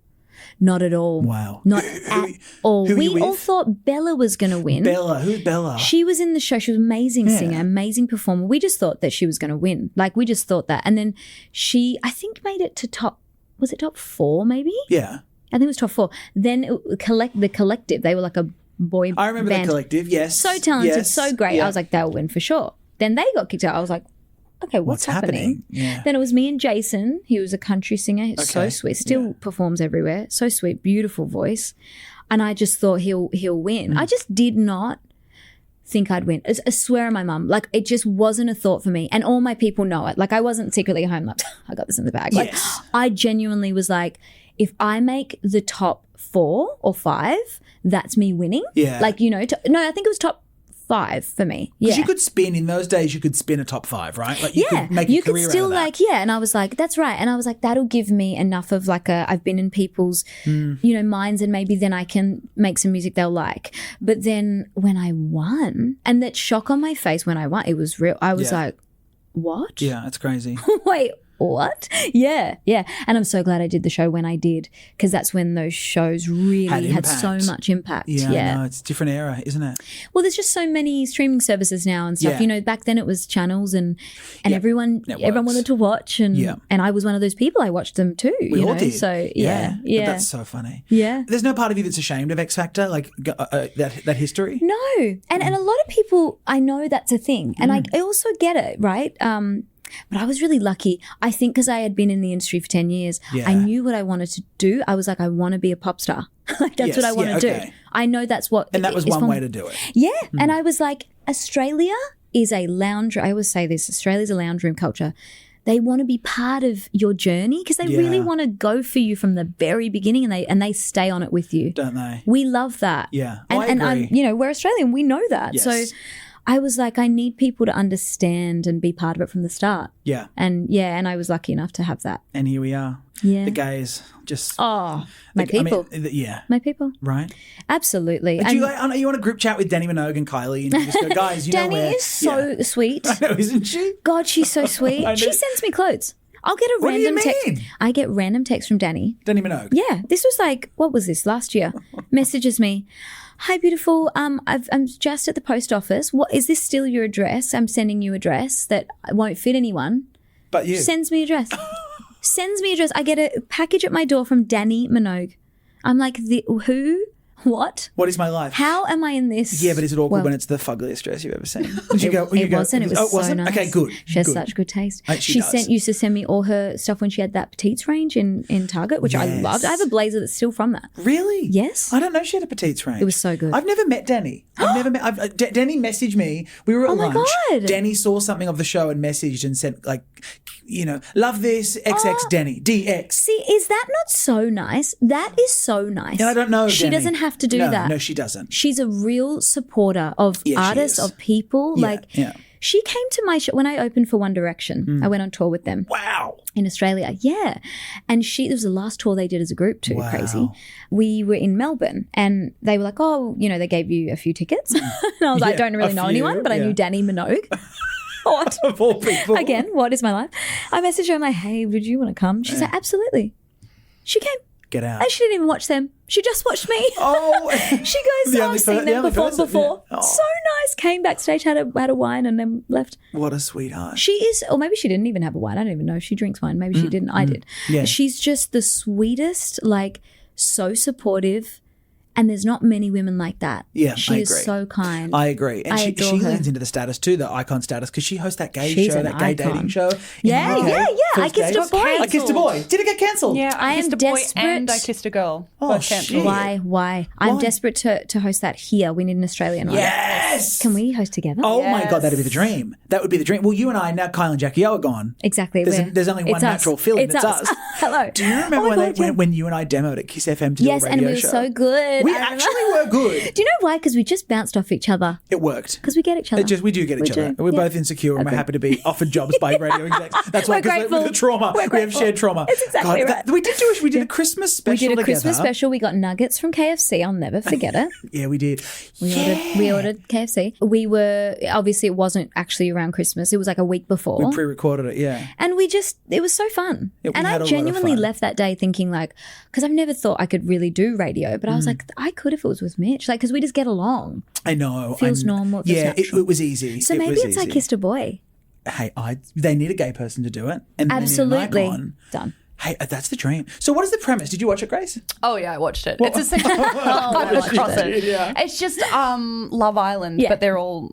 not at all. Wow. Not Who- at all. who were We you with? all thought Bella was going to win. Bella. Who's Bella? She was in the show. She was an amazing singer, amazing performer. We just thought that she was going to win. Like, we just thought that. And then she, I think, made it to top 4 maybe? Yeah. I think it was top 4. Then the Collective, they were like a boy I remember band. the Collective, yes. So talented, Yes. so great. Yeah. I was like, they'll win for sure. Then they got kicked out. I was like, okay, what's happening? Yeah. Then it was me and Jason. He was a country singer. He's so Okay. sweet. Still performs everywhere. So sweet, beautiful voice. And I just thought he'll win. I just did not think I'd win. I swear on my mum. Like, it just wasn't a thought for me. And all my people know it. Like, I wasn't secretly at home like, I got this in the bag. Like, Yes. I genuinely was like, if I make the top 4 or 5, that's me winning. Yeah. Like, no, I think it was top 5 for me. Yeah. Because you could spin, in those days, you could spin a top 5, right? Like you could make a you could career still out of that. like, and I was like, that's right. And I was like, that'll give me enough of like I've been in people's, minds, and maybe then I can make some music they'll like. But then when I won, and that shock on my face when I won, it was real. I was Yeah. like, what? Yeah, that's crazy. Wait, what? Yeah. And I'm so glad I did the show when I did, because that's when those shows really had so impact. much impact. Yeah, no, it's a different era, isn't it? Well, there's just so many streaming services now and stuff. Yeah. Back then it was channels and everyone Networks. wanted to watch, and Yeah. and I was one of those people. I watched them too. We all did. So yeah. But that's so funny. Yeah. There's no part of you that's ashamed of X Factor, like that history? No, and a lot of people, I know that's a thing, and I also get it, right? But I was really lucky. I think because I had been in the industry for 10 years, Yeah. I knew what I wanted to do. I was like, I want to be a pop star. Like, that's Yes, what I want to yeah, okay. do. I know that's what. And that was is one fun. way to do it. Yeah. And I was like, Australia is a lounge. I always say this, Australia's a lounge room culture. They want to be part of your journey because they really Yeah. want to go for you from the very beginning, and they stay on it with you. Don't they? We love that. Yeah. And I agree. we're Australian. We know that. Yes. So I was like, I need people to understand and be part of it from the start. Yeah. And I was lucky enough to have that. And here we are. Yeah. The gays just. Oh, my I mean, people. yeah. My people. Right. Absolutely. Do And you, are you on a group chat with Danny Minogue and Kylie and you just go, guys, you Danny know where. is so sweet. I know, isn't she? God, she's so sweet. I know. She sends me clothes. I'll get a What do you random text. mean? I get random text from Danny. Danny Minogue. Yeah, this was like, what was this, last year? messages me, "Hi, beautiful. I'm just at the post office. What is this still your address? I'm sending you a dress that won't fit anyone." But you. Sends me a dress. Sends me a dress. I get a package at my door from Danny Minogue. I'm like, who? What? What is my life? How am I in this? Yeah, but is it awkward Well, when it's the fuggliest dress you've ever seen? Did you go? It wasn't. It was oh, so wasn't? nice. Okay, good. She has good. such good taste. She does. Used to send me all her stuff when she had that Petites range in Target, which I Yes. loved. I have a blazer that's still from that. Really? Yes. I don't know she had a Petites range. It was so good. I've never met Danny. Danny messaged me. We were at Oh my lunch. God. Danny saw something of the show and messaged and said, like, love this, XX Danny, DX. See, is that not so nice? That is so nice. And I don't know She Danny. doesn't have to do that. No, she doesn't. She's a real supporter of Yeah, she artists, is. of people. Yeah, yeah. She came to my show when I opened for One Direction. I went on tour with them. Wow. In Australia, yeah. And it was the last tour they did as a group too, Wow. We were in Melbourne and they were like, oh, they gave you a few tickets. And I was like, I don't really know anyone, but I knew Danny Minogue. What? Of all people. Again, what is my life? I messaged her, I'm like, hey, would you want to come? She's like, absolutely. She came. Get out. And she didn't even watch them. She just watched me. Oh. She goes, The oh, only I've seen per- the them only before. person, yeah. Oh. So nice. Came backstage, had a wine and then left. What a sweetheart. She is, or maybe she didn't even have a wine. I don't even know if she drinks wine. Maybe she didn't. I did. Yeah. She's just the sweetest, so supportive. And there's not many women like that. Yeah, she I is agree. so kind. I agree. And I she adore her. leans into the status too, the icon status, because she hosts that gay She's show, an that gay icon. dating show. in Yeah, the UK. yeah. I First Kissed Dates. a Boy. I Kissed a Boy. Did it get cancelled? Yeah, I I kissed am a boy desperate. and I kissed a girl. Oh, Both cancelled. shit. Why? I'm Why? desperate to host that here. We need an Australian one. Yes. Can we host together? Oh my God, that'd be the dream. That would be the dream. Well, you and I, now Kyle and Jackie O are gone. Exactly. There's only one It's us. natural filling. It's It's us. us. Hello. Do you remember Oh my God, yeah. when you and I demoed at Kiss FM to Yes, do a and radio we were show? so good. We I remember. actually were good. Do you know why? Because we just bounced off each other. It worked. Because we get each other. We do get each other. do, We're yeah. both insecure and we're happy to be offered jobs by radio execs. That's why, We're because grateful. the trauma. We're We have grateful. shared trauma. It's exactly right. We did a Christmas special We did a together. Christmas special. We got nuggets from KFC. I'll never forget it. Yeah, we did. We ordered KFC. We were, obviously it wasn't actually around Christmas. It was like a week before. We pre-recorded it, yeah. And it was so fun. Yeah, we and had a I lot of genuinely fun. left that day thinking because I've never thought I could really do radio, but I was like, I could if it was with Mitch. Because we just get along. I know. Feels normal, it feels Yeah, natural. it was easy. So It maybe was it's I easy. Kissed a Boy. Hey, they need a gay person to do it. And they need an Absolutely. icon. Done. Hey, that's the dream. So what is the premise? Did you watch it, Grace? Oh yeah, I watched it. It's essentially across it. Yeah. It's just Love Island, Yeah. but they're all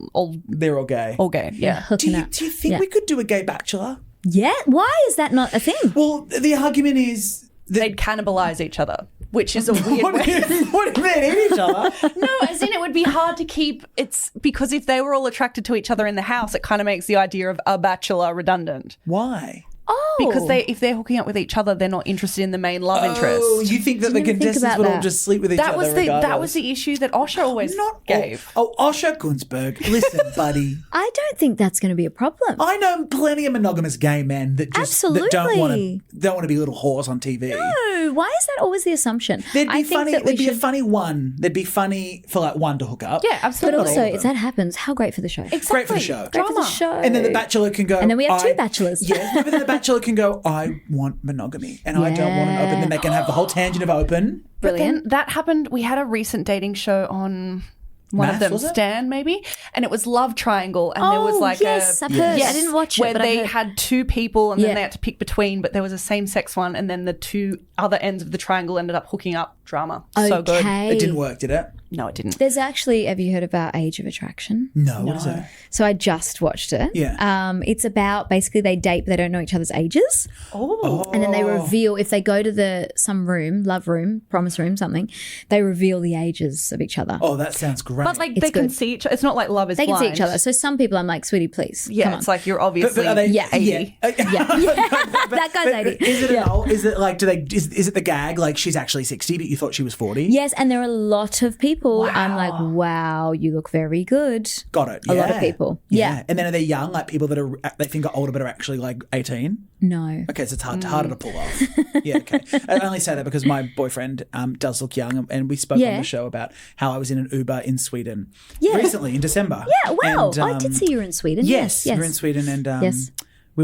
They're all gay. gay. Yeah. Hooking Do up. you think Yeah. we could do a gay bachelor? Yeah. Why is that not a thing? Well, the argument is that They'd cannibalize each other, which is a weird what do way. you mean eat each other? No, as in it would be hard to keep. It's because if they were all attracted to each other in the house, it kind of makes the idea of a bachelor redundant. Why? Oh. Because if they're hooking up with each other, they're not interested in the main love interest. Oh, you think that the Didn't even think contestants about would all that. just sleep with each That other was regardless? the issue that Osher always gave. Osher Gunsberg, listen, buddy. I don't think that's going to be a problem. I know plenty of monogamous gay men that just that don't want to be little whores on TV. No, why is that always the assumption? There'd be I think funny. that we There'd be a should- funny one. There'd be funny for one to hook up. Yeah, But absolutely. also, all of if them. that happens, how great for the show. Exactly. Great for the show. Great for the Drama. show. And then the Bachelor can go. And then we have two bachelors. Yeah, but then the Bachelor can go. I want monogamy, and I don't want an open. Then they can have the whole tangent of open. But then Brilliant. that happened. We had a recent dating show on one Maths, of them, was it? Stan maybe, and it was Love Triangle, and there was Oh, like yes, I've heard. I didn't watch it, where but I they heard. had two people, and Yeah. then they had to pick between, but there was a same-sex one, and then the two other ends of the triangle ended up hooking up. Drama, so good. Okay. It didn't work, did it? No, it didn't. There's actually, have you heard about Age of Attraction? No. What is it? So I just watched it. Yeah. It's about basically they date but they don't know each other's ages. Oh, And then they reveal, if they go to some room, love room, promise room, something, they reveal the ages of each other. Oh, that sounds great. but like It's they can good. see each. It's not like Love Is They can Blind. see each other. So some people I'm like, sweetie, please. Yeah, come on. it's like you're But obviously are they? Yeah. 80. That guy's 80. Is it an old? Is it like? Do they? Is it the gag? Like she's actually 60, but you thought she was 40? Yes, and there are a lot of people. I'm like, wow, you look very good. Got it. A lot of Yeah. people. Yeah. And then are they young? Like people that are they think are older but are actually like 18? No. Okay, so it's harder to pull off. Yeah, okay. I only say that because my boyfriend does look young, and we spoke on Yeah. the show about how I was in an Uber in Sweden Yeah. recently in December. Yeah, wow. And, I did see you were in Sweden. Yes, Yes. we were in Sweden, and Yes.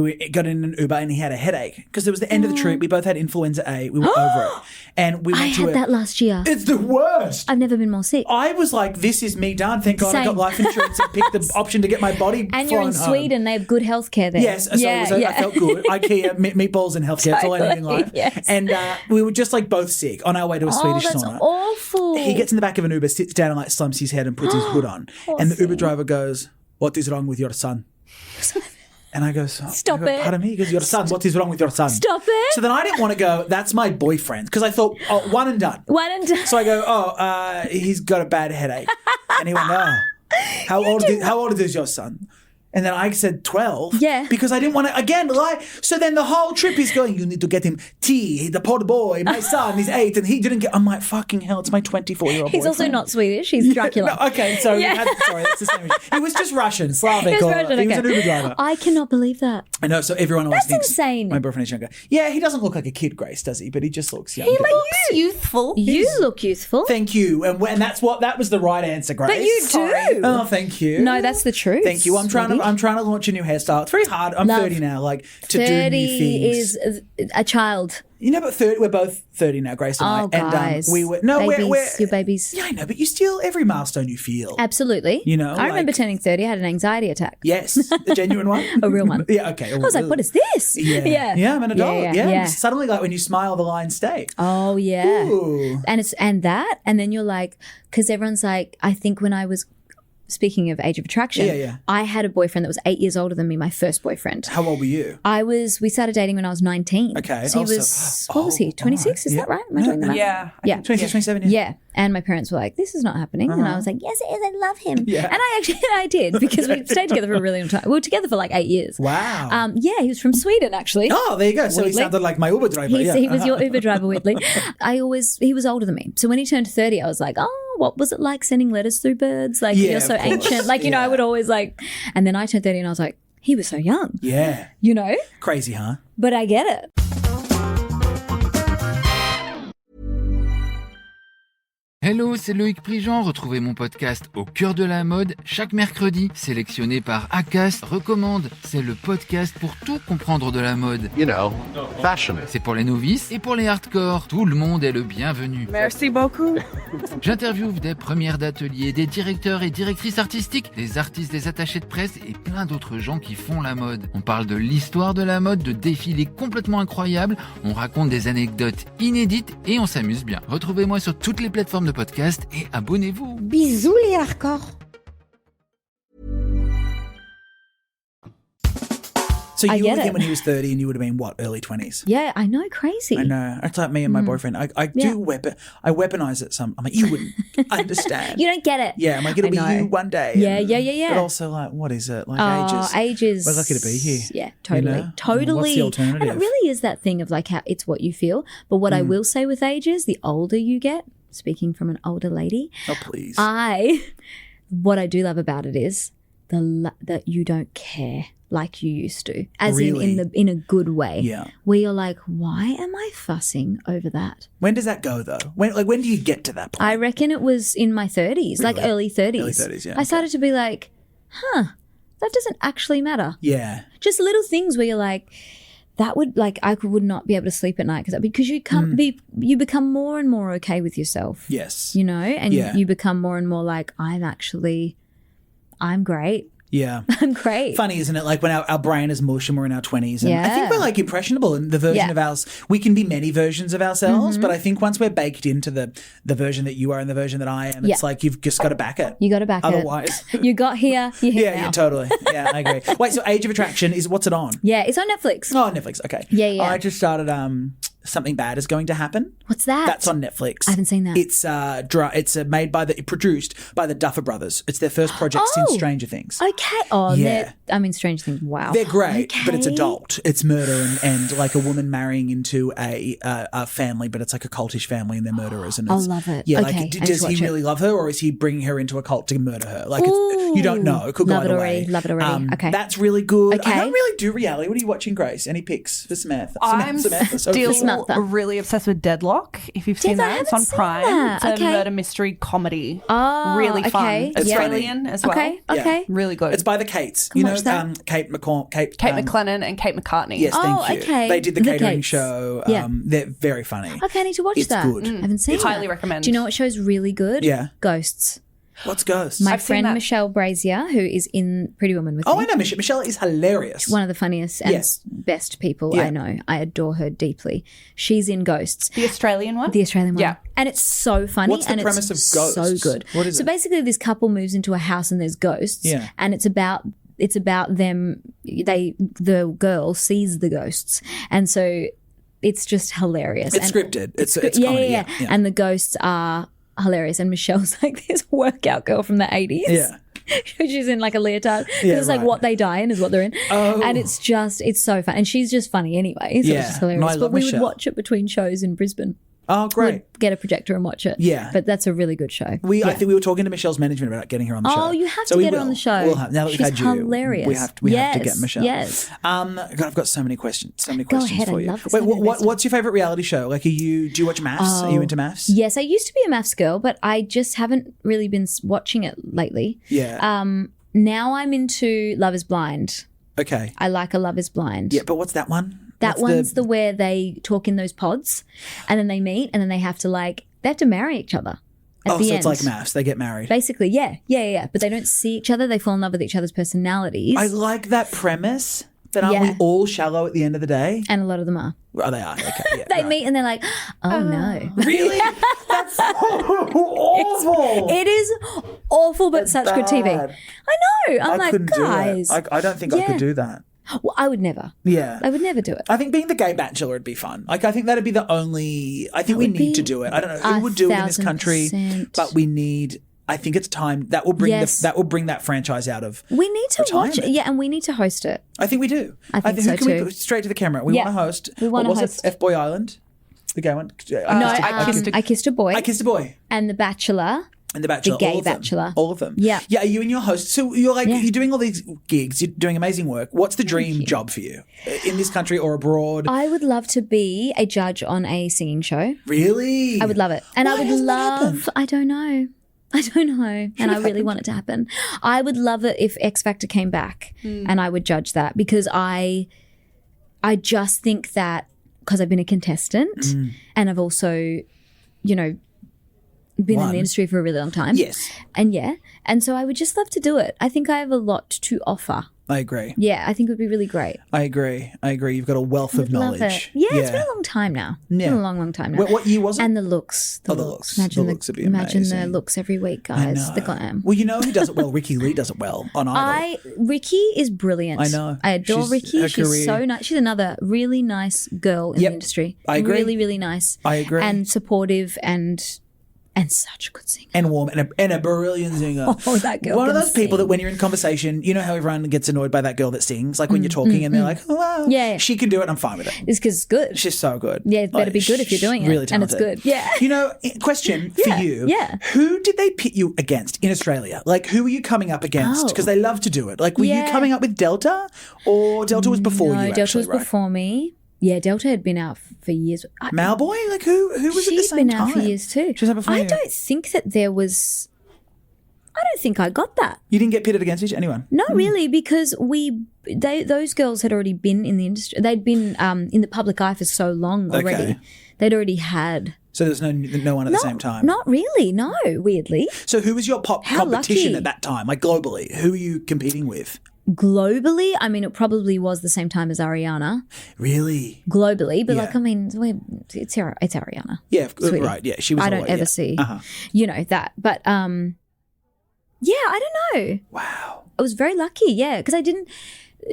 We got in an Uber and he had a headache because it was the end of the trip. We both had influenza A. We were over it. And we went I had that last year. It's the worst. I've never been more sick. I was like, this is me done. Thank God I Same. got life insurance and picked the option to get my body And you're in flown home. Sweden. They have good healthcare there. Yes, so I felt good. IKEA, meatballs and healthcare. That's all I need in life. Yes. And we were just like both sick on our way to a Swedish that's sauna. awful. He gets in the back of an Uber, sits down and like slumps his head and puts his hood on. And the Uber driver goes, "What is wrong with your son?" And I go, Stop it. Pardon me? He goes, "Your son, what is wrong with your son?" Stop it. So then I didn't want to go, "That's my boyfriend." Because I thought, oh, one and done. One and done. So I go, he's got a bad headache. And he went, how old is your son? And then I said 12. Yeah. Because I didn't want to, again, lie. So then the whole trip is going, you need to get him tea, the poor boy, my son, he's 8, and he didn't get, I'm like, fucking hell, it's my 24-year-old He's also not Swedish. He's Dracula. No, okay, so Yeah. sorry, that's the same. He was just Russian, Slavic. He was Russian, He was okay. an Uber driver. I cannot believe that. I know, so everyone always That's thinks insane. my boyfriend is younger. Yeah, he doesn't look like a kid, Grace, does he? But he just looks young. Youthful. You look youthful. Thank you. And that was the right answer, Grace. But you do. Oh, thank you. No, that's the truth. Thank you. I'm trying to launch a new hairstyle. It's very hard. I'm Love. 30 now, like to do new 30 things. is a child. You know, but 30, we're both 30 now, Grace and Oh, I. And guys. we were babies, your babies. Yeah, I know, but you still every milestone you feel. Absolutely. You know, I remember like- turning 30. I had an anxiety attack. Yes, a genuine one, A real one. Yeah, okay. I was like, what is this? Yeah, I'm an adult. Yeah. Suddenly, like when you smile, the lines stay. Oh, yeah. Ooh. And then you're like, because everyone's like, I think when I was, speaking of age of attraction, Yeah. I had a boyfriend that was 8 years older than me, my first boyfriend. How old were you? We started dating when I was 19. Okay. So he Also- was, what was he, 26? alright. Is Yeah. that right? Am I doing the math? Yeah. Yeah. 26, 27, Yeah. And my parents were like, this is not happening. And I was like, yes, it is. I love him. Yeah. And I did because we stayed together for a really long time. We were together for like 8 years. Wow. Yeah, he was from Sweden, actually. Oh, there you go. So he Weirdly. sounded like my Uber driver. He was your Uber driver, weirdly. He was older than me. So when he turned 30, I was like, oh, what was it like sending letters through birds? Like, Yeah, you're so of course. ancient. Like, you know, I would always like, and then I turned 30 and I was like, he was so young, Yeah. you know? Crazy, huh? But I get it. Hello, c'est Loïc Prigent. Retrouvez mon podcast Au cœur de la mode chaque mercredi, sélectionné par Acast Recommande. C'est le podcast pour tout comprendre de la mode. You know, fashion. C'est pour les novices et pour les hardcore. Tout le monde est le bienvenu. Merci beaucoup. J'interviewe des premières d'ateliers, des directeurs et directrices artistiques, des artistes, des attachés de presse et plein d'autres gens qui font la mode. On parle de l'histoire de la mode, de défilés complètement incroyables, on raconte des anecdotes inédites et on s'amuse bien. Retrouvez-moi sur toutes les plateformes de podcast et abonnez-vous. Bisous les hardcore. So I you were get with it. him when he was 30 and you would have been, what, early 20s? Yeah, I know, crazy. I know. It's like me and my boyfriend. I weaponize it some. I'm like, you wouldn't understand. You don't get it. Yeah, I'm like, it'll I be know. you one day. Yeah, And- yeah. But also, like, what is it? Like, Ages. We're lucky to be here. Yeah, totally. You know? Totally. What's the alternative? And it really is that thing of like how it's what you feel. But what I will say with ages, the older you get, speaking from an older lady, Oh, please. what I do love about it is that you don't care like you used to, as Really? in a good way. Yeah. Where you're like, why am I fussing over that? When does that go, though? When do you get to that point? I reckon it was in my 30s, like Really? early 30s. Early 30s, yeah, I started to be like, that doesn't actually matter. Yeah. Just little things where you're like, that would like I would not be able to sleep at night because you can't you become more and more okay with yourself. Yes. You know, and Yeah. you become more and more like I'm great. Yeah. I'm great. Funny, isn't it? Like when our brain is mush and we're in our 20s. And I think Yeah. we're like impressionable in the version Yeah. of ours. We can be many versions of ourselves, but I think once we're baked into the version that you are and the version that I am, it's Yeah. like you've just got to back it. You got to back Otherwise. it. You got here. You're here Yeah, now. yeah, totally. Yeah, I agree. Wait, so Age of Attraction what's it on? Yeah, it's on Netflix. Oh, Netflix. Okay. Yeah. I just started Something Bad Is Going to Happen. What's that? That's on Netflix. I haven't seen that. It's produced by the Duffer Brothers. It's their first project since Oh. Stranger Things. Okay. Oh, Yeah. Strange Things. Wow. They're great, but it's Okay. adult. It's murder and like a woman marrying into a family, but it's like a cultish family and they're murderers. And I'll it's, love it. Yeah, Okay, I like need does to he watch it. really love her, or is he bringing her into a cult to murder her? Like you don't know. It could go Love it either already, way. love it already. Okay. That's really good. I Okay. don't really do reality. What are you watching, Grace? Any picks for Samantha? I'm Samantha, so still for Samantha. really obsessed with Deadlock. If you've seen I that, it's haven't on seen Prime. that. It's a Okay. murder mystery comedy. Oh, Really fun. okay. It's Yeah. Australian as well. Okay, okay. Really good. It's by the Kates. Can You know, watch that. Kate Kate McLennan and Kate McCartney. Yes, thank Oh, you. okay. They did the The catering Kates. show. Yeah. They're very funny. Okay, I need to watch It's that. good. I haven't seen Highly that. recommend. Do you know what show's really good? Yeah. Ghosts. What's Ghosts? My I've seen friend that. Michelle Brazier, who is in Pretty Woman with Oh, me. I know Michelle. Michelle is hilarious. One of the funniest and Yeah. best people Yeah. I know. I adore her deeply. She's in Ghosts. The Australian one? The Australian one. Yeah. And it's so funny. What's the and premise it's of Ghosts? so good. What is so it? basically this couple moves into a house and there's ghosts. Yeah. And it's about them the girl sees the ghosts. And so it's just hilarious. It's And scripted. It's yeah, comedy. yeah. And the ghosts are hilarious. And Michelle's like this workout girl from the 80s. Yeah. She's in like a leotard. 'Cause Yeah, it's like right. what they die in is what they're in. Oh. And it's so fun. And she's just funny anyway. So Yeah. it's just hilarious. No, I but love we Michelle. would watch it between shows in Brisbane. Oh, great. We'd get a projector and watch it. Yeah. But that's a really good show. I Yeah. think we were talking to Michelle's management about getting her on the show. Oh, you have So to we get her will. on the show. We'll have, now that She's we've had you, hilarious. we have to Yes, get Michelle. yes. God, I've got so many questions. So many Go questions ahead, for I you. love this. Wait, Maybe the next what's your favorite reality show? Like, do you watch Maths? Are you into Maths? Yes, I used to be a maths girl, but I just haven't really been watching it lately. Yeah. Now I'm into Love is Blind. Okay. I like a Love is Blind. Yeah, but what's that one? That That's one's the where they talk in those pods and then they meet and then they have to marry each other at Oh, the so end. it's like Maths. They get married. Basically, yeah. But they don't see each other. They fall in love with each other's personalities. I like that premise. But aren't we Yeah. all shallow at the end of the day? And a lot of them are. Oh, they are. Okay. Yeah, They right. meet and they're like, oh no. Really? That's so awful. It is awful, but such good TV. bad. I know. I'm I like, couldn't guys. do it. I don't think I Yeah. could do that. Well, I would never. Yeah. I would never do it. I think being the gay bachelor would be fun. Like, I think that'd be the only. I think we would need be to do it. I don't know who would do it in this country, 1,000%. but we need. I think it's time that will bring Yes. that will bring that franchise out of. We need to watch it. Retirement. Yeah, and we need to host it. I think we do. I think so who can we too. put straight to the camera? We Yeah. want to host. We wanna what was host. it? F Boy Island, the gay one. No, I Kissed a Boy. I Kissed a Boy. And The Bachelor. And The Bachelor, gay all of them. Bachelor. All of them. Yeah. Yeah, you and your host. So you're like, Yeah. you're doing all these gigs, you're doing amazing work. What's the dream job for you? In this country or abroad? I would love to be a judge on a singing show. Really? I would love it. And Why I would hasn't that love, happened? I don't know. And I really want it to happen. I would love it if X Factor came back and I would judge that because I just think that because I've been a contestant and I've also, you know, been in One. the industry for a really long time. Yes. And so I would just love to do it. I think I have a lot to offer. I agree. Yeah, I think it would be really great. I agree. You've got a wealth of Love knowledge. it. Yeah, it's been a long time now. It's Yeah. been a long, long time now. What year was it? And the looks. Oh, the looks. Imagine The looks would be imagine the amazing. looks every week, I guys. The know. glam. Well, you know who does it well? Ricky Lee does it well on Idol. Ricky is brilliant. I know. I adore She's- Ricky. her She's career- so nice. She's another really nice girl in Yep. the industry. I agree. Really, really nice. I agree. And supportive and such a good singer. And warm and a brilliant singer. Oh, that girl One of can those people that sing. when you're in conversation, you know how everyone gets annoyed by that girl that sings? Like when you're talking and they're like, oh, wow, Yeah. she can do it. I'm fine with it. It's because it's good. She's so good. Yeah, it better Like, be good if you're doing it. Really And it's talented. good. Yeah. You know, question Yeah, for you. yeah. Who did they pit you against in Australia? Like, who were you coming up against? Oh. Because they love to do it. Like, were you Yeah. coming up with Delta? Or Delta was before No, you, Delta actually, was right? before me. Yeah, Delta had been out for years. Malboy? Like, who was at the She's same been time? out for years too. She was out before I you. don't think that there was. I don't think I got that. You didn't get pitted against anyone? Not really, because those girls had already been in the industry. They'd been in the public eye for so long already. Okay. They'd already had. So there's no one at the same time? Not really, no, weirdly. So who was your pop How competition lucky. at that time? Like globally, who were you competing with? Globally, I mean, it probably was the same time as Ariana. Really? Globally, but Yeah. like, I mean, it's Ariana. Yeah, Sweetie. right. Yeah, she was. I don't always- ever yeah. see, Uh-huh. that. But yeah, I don't know. Wow. I was very lucky, yeah, because I didn't.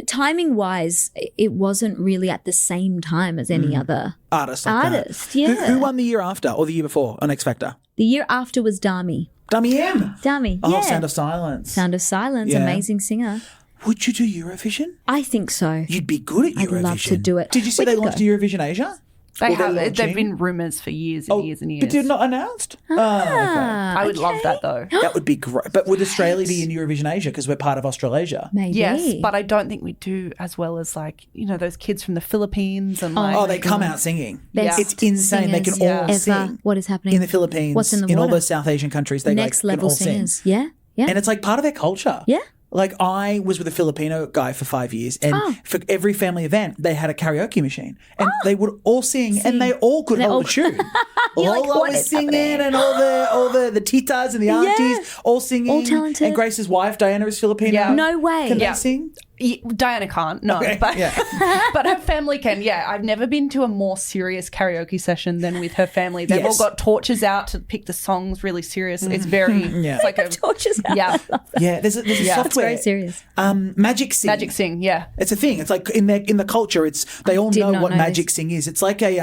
Timing wise, it wasn't really at the same time as any other Artist. Like that. artist. Yeah. Who won the year after or the year before on X Factor? The year after was Dami. Dummy M. Dami, Oh, yeah. Sound of Silence. Sound of Silence, Yeah. amazing singer. Would you do Eurovision? I think so. You'd be good at I'd Eurovision. love to do it. Did you see We they could launched go. Eurovision Asia? They they're have. They've launching. been rumours for years and years and years. But they're not announced? Oh, okay. I would love that though. That would be great. But would Australia be in Eurovision Asia because we're part of Australasia? Maybe. Yes, but I don't think we do as well as like, you know, those kids from the Philippines and like. Oh, they come out singing. Best It's insane. They can singers all ever. sing. What is happening In the Philippines, What's in the all water? those South Asian countries, they Next can level all sing. singers. Yeah. Yeah. And it's like part of their culture. Yeah. Like I was with a Filipino guy for 5 years, and for every family event, they had a karaoke machine, and they would all sing, and they all could hold a tune. You're like, Lola what was is singing, happening? and all the titas and the aunties all singing, All talented. And Grace's wife Diana is Filipino. Yeah. No way. Can Yeah. they sing? Diana can't, no, Okay, but yeah. but her family can. Yeah, I've never been to a more serious karaoke session than with her family. They've Yes. all got torches out to pick the songs really serious. It's very, Yeah. it's like a Torches out. yeah, Yeah, there's a Yeah. It's software. very serious. Magic Sing. Magic Sing. Yeah, It's a thing. It's like in the culture. They all did know not what know Magic this. Sing is. It's like a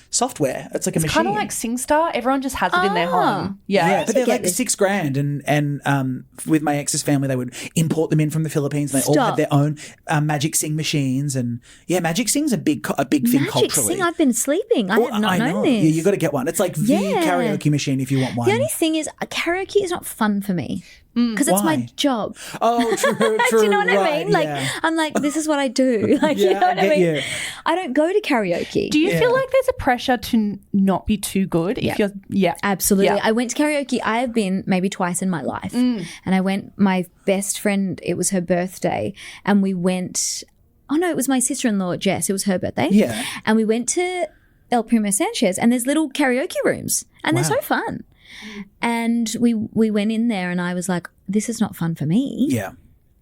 software. It's like a machine. kind of like SingStar. Everyone just has it in their home. Yeah, Yeah, but they're get like this. $6,000, and with my ex's family, they would import them in from the Philippines. And they all Stop. have their own Magic Sing machines, and yeah, Magic Sing's a big thing Magic culturally. Sing. I've been sleeping. I have not known know. this. Yeah, you got to get one. It's like the Yeah. karaoke machine if you want one. The only thing is, karaoke is not fun for me because it's Why? my job. Oh, true, true. Do you know what I right, mean? Like, yeah. I'm like, this is what I do. Like, you Yeah, know I what I get mean? you. I don't go to karaoke. Do you Yeah. feel like there's a pressure to not be too good if you're? Yeah, Absolutely. Yeah. I went to karaoke. I have been maybe twice in my life. And I went, my best friend, it was her birthday, and we went, oh no, it was my sister-in-law, Jess. It was her birthday. Yeah. And we went to El Primo Sanchez, and there's little karaoke rooms, and they're so fun. And we went in there, and I was like, this is not fun for me. Yeah.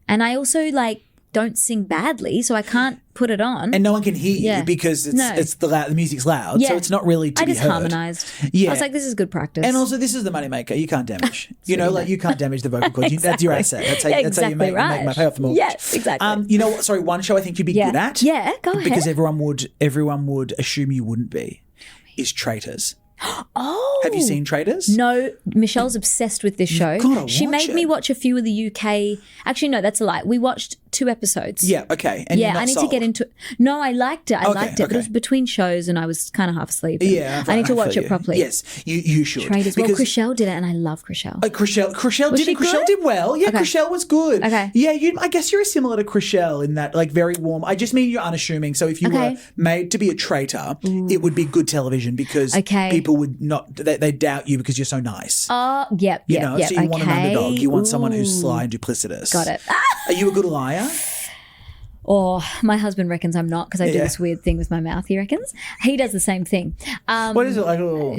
And I also like don't sing badly, so I can't put it on. And no one can hear you Yeah. because No. it's the music's loud, so Yeah. it's not really to I be just heard. harmonized. Yeah. I was like, this is good practice. And also, this is the moneymaker. You can't damage. You can't damage the vocal cords. That's your asset. That's how, Yeah, that's how you make exactly my right. pay off the mortgage. Yes, exactly. You know what? Sorry, one show I think you'd be Yeah. good at. Yeah, go ahead. Because everyone would assume you wouldn't be. Is Traitors. Oh. Have you seen Traitors? No, Michelle's obsessed with this show. gotta She watch made me it. watch a few of the UK. Actually, no, that's a lie. We watched 2 episodes. Yeah. Okay. And you're Yeah, not I need sold. to get into. No, I liked it. I liked it, but okay. it was between shows, and I was kind of half asleep. and Yeah. I need to watch feel it you. properly. Yes, you should. Traders. Well, Because- Chriselle did it, and I love Chriselle. Chriselle Was did she it. Chriselle good? did well. Yeah, Okay. Chriselle was good. Okay. Yeah, I guess you're similar to Chriselle in that, like, very warm. I just mean you're unassuming. So if you Okay. were made to be a traitor, it would be good television because Okay. people would not. They doubt you because you're so nice. Oh, yep, You yep, know, yep. so you want an underdog. You want someone who's Ooh. sly and duplicitous. Got it. Are you a good liar? Or my husband reckons I'm not because I do Yeah. this weird thing with my mouth. He reckons he does the same thing. What is it like? Oh,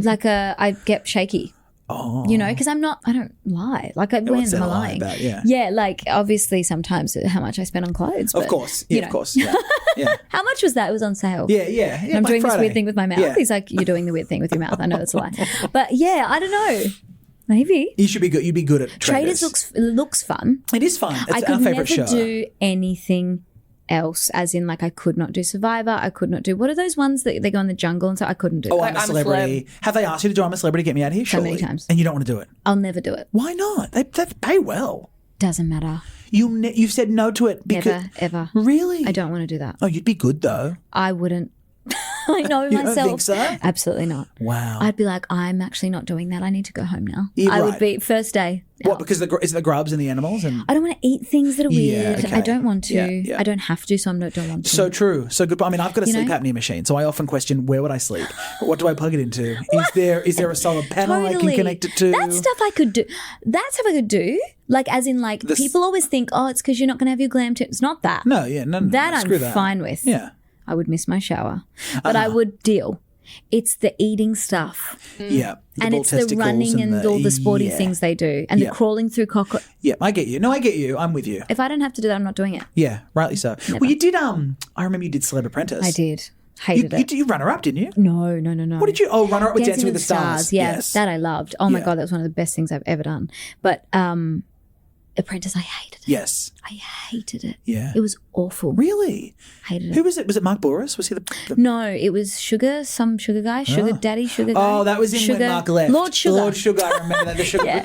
I get shaky. oh. You know, because I don't lie. Like, when what's am there I to lie lying? about? Yeah. Yeah, like, obviously sometimes how much I spend on clothes. Of but, course. you Yeah, know. of course. Yeah. Yeah. How much was that? It was on sale. Yeah. Yeah. And I'm Black doing this Friday. weird thing with my mouth. Yeah. He's like, you're doing the weird thing with your mouth. I know that's a lie. But yeah, I don't know. Maybe. You should be good. You'd be good at Traders Traders. looks fun. It is fun. It's I our could never favorite show. do anything else, as in, like, I could not do Survivor. I could not do, what are those ones that they go in the jungle and so I couldn't do Oh, that. I'm a I'm a celebrity. Have they asked you to do I'm a Celebrity? Get me out of here? So many Surely. times. And you don't want to do it. I'll never do it. Why not? They pay well. Doesn't matter. You've said no to it because Never, ever. really. I don't want to do that. Oh, you'd be good though. I wouldn't. I know You don't myself. think so? Absolutely not. Wow. I'd be like, I'm actually not doing that. I need to go home now. Yeah, I right. would be first day. What? out. Because is it the grubs and the animals and. I don't want to eat things that are Yeah, weird. okay. I don't want to. Yeah, yeah. I don't have to, so I don't want to. So true. So good. I mean, I've got a You sleep know? apnea machine, so I often question where would I sleep? What do I plug it into? Is there a solid panel I can connect it to? That stuff I could do. That stuff I could do. Like, as in, like, people always think, oh, it's because you're not going to have your glam tip. It's not that. No, yeah, no, That screw I'm that. fine with. Yeah. I would miss my shower, but I would deal. It's the eating stuff. Yeah. The And bull it's the testicles running and all the sporty yeah. things they do, and Yeah. the crawling through cockroach. Yeah, I get you. No, I get you. I'm with you. If I don't have to do that, I'm not doing it. Yeah, rightly so. Well, you did. I remember you did Celeb Apprentice. I did. Hated it. You runner up, didn't you? No. What did you? Oh, runner up with Dancing with the Stars. Yeah, Yes. that I loved. Oh my Yeah. God, that was one of the best things I've ever done. But Apprentice, I hated it. Yes. I hated it. Yeah. It was awful. Really? Hated it. Who was it? Was it Mark Boris? Was he the No, it was some sugar guy, sugar guy. Oh, that was in when Mark left. Lord Sugar. Lord Sugar, I remember that. The Sugar.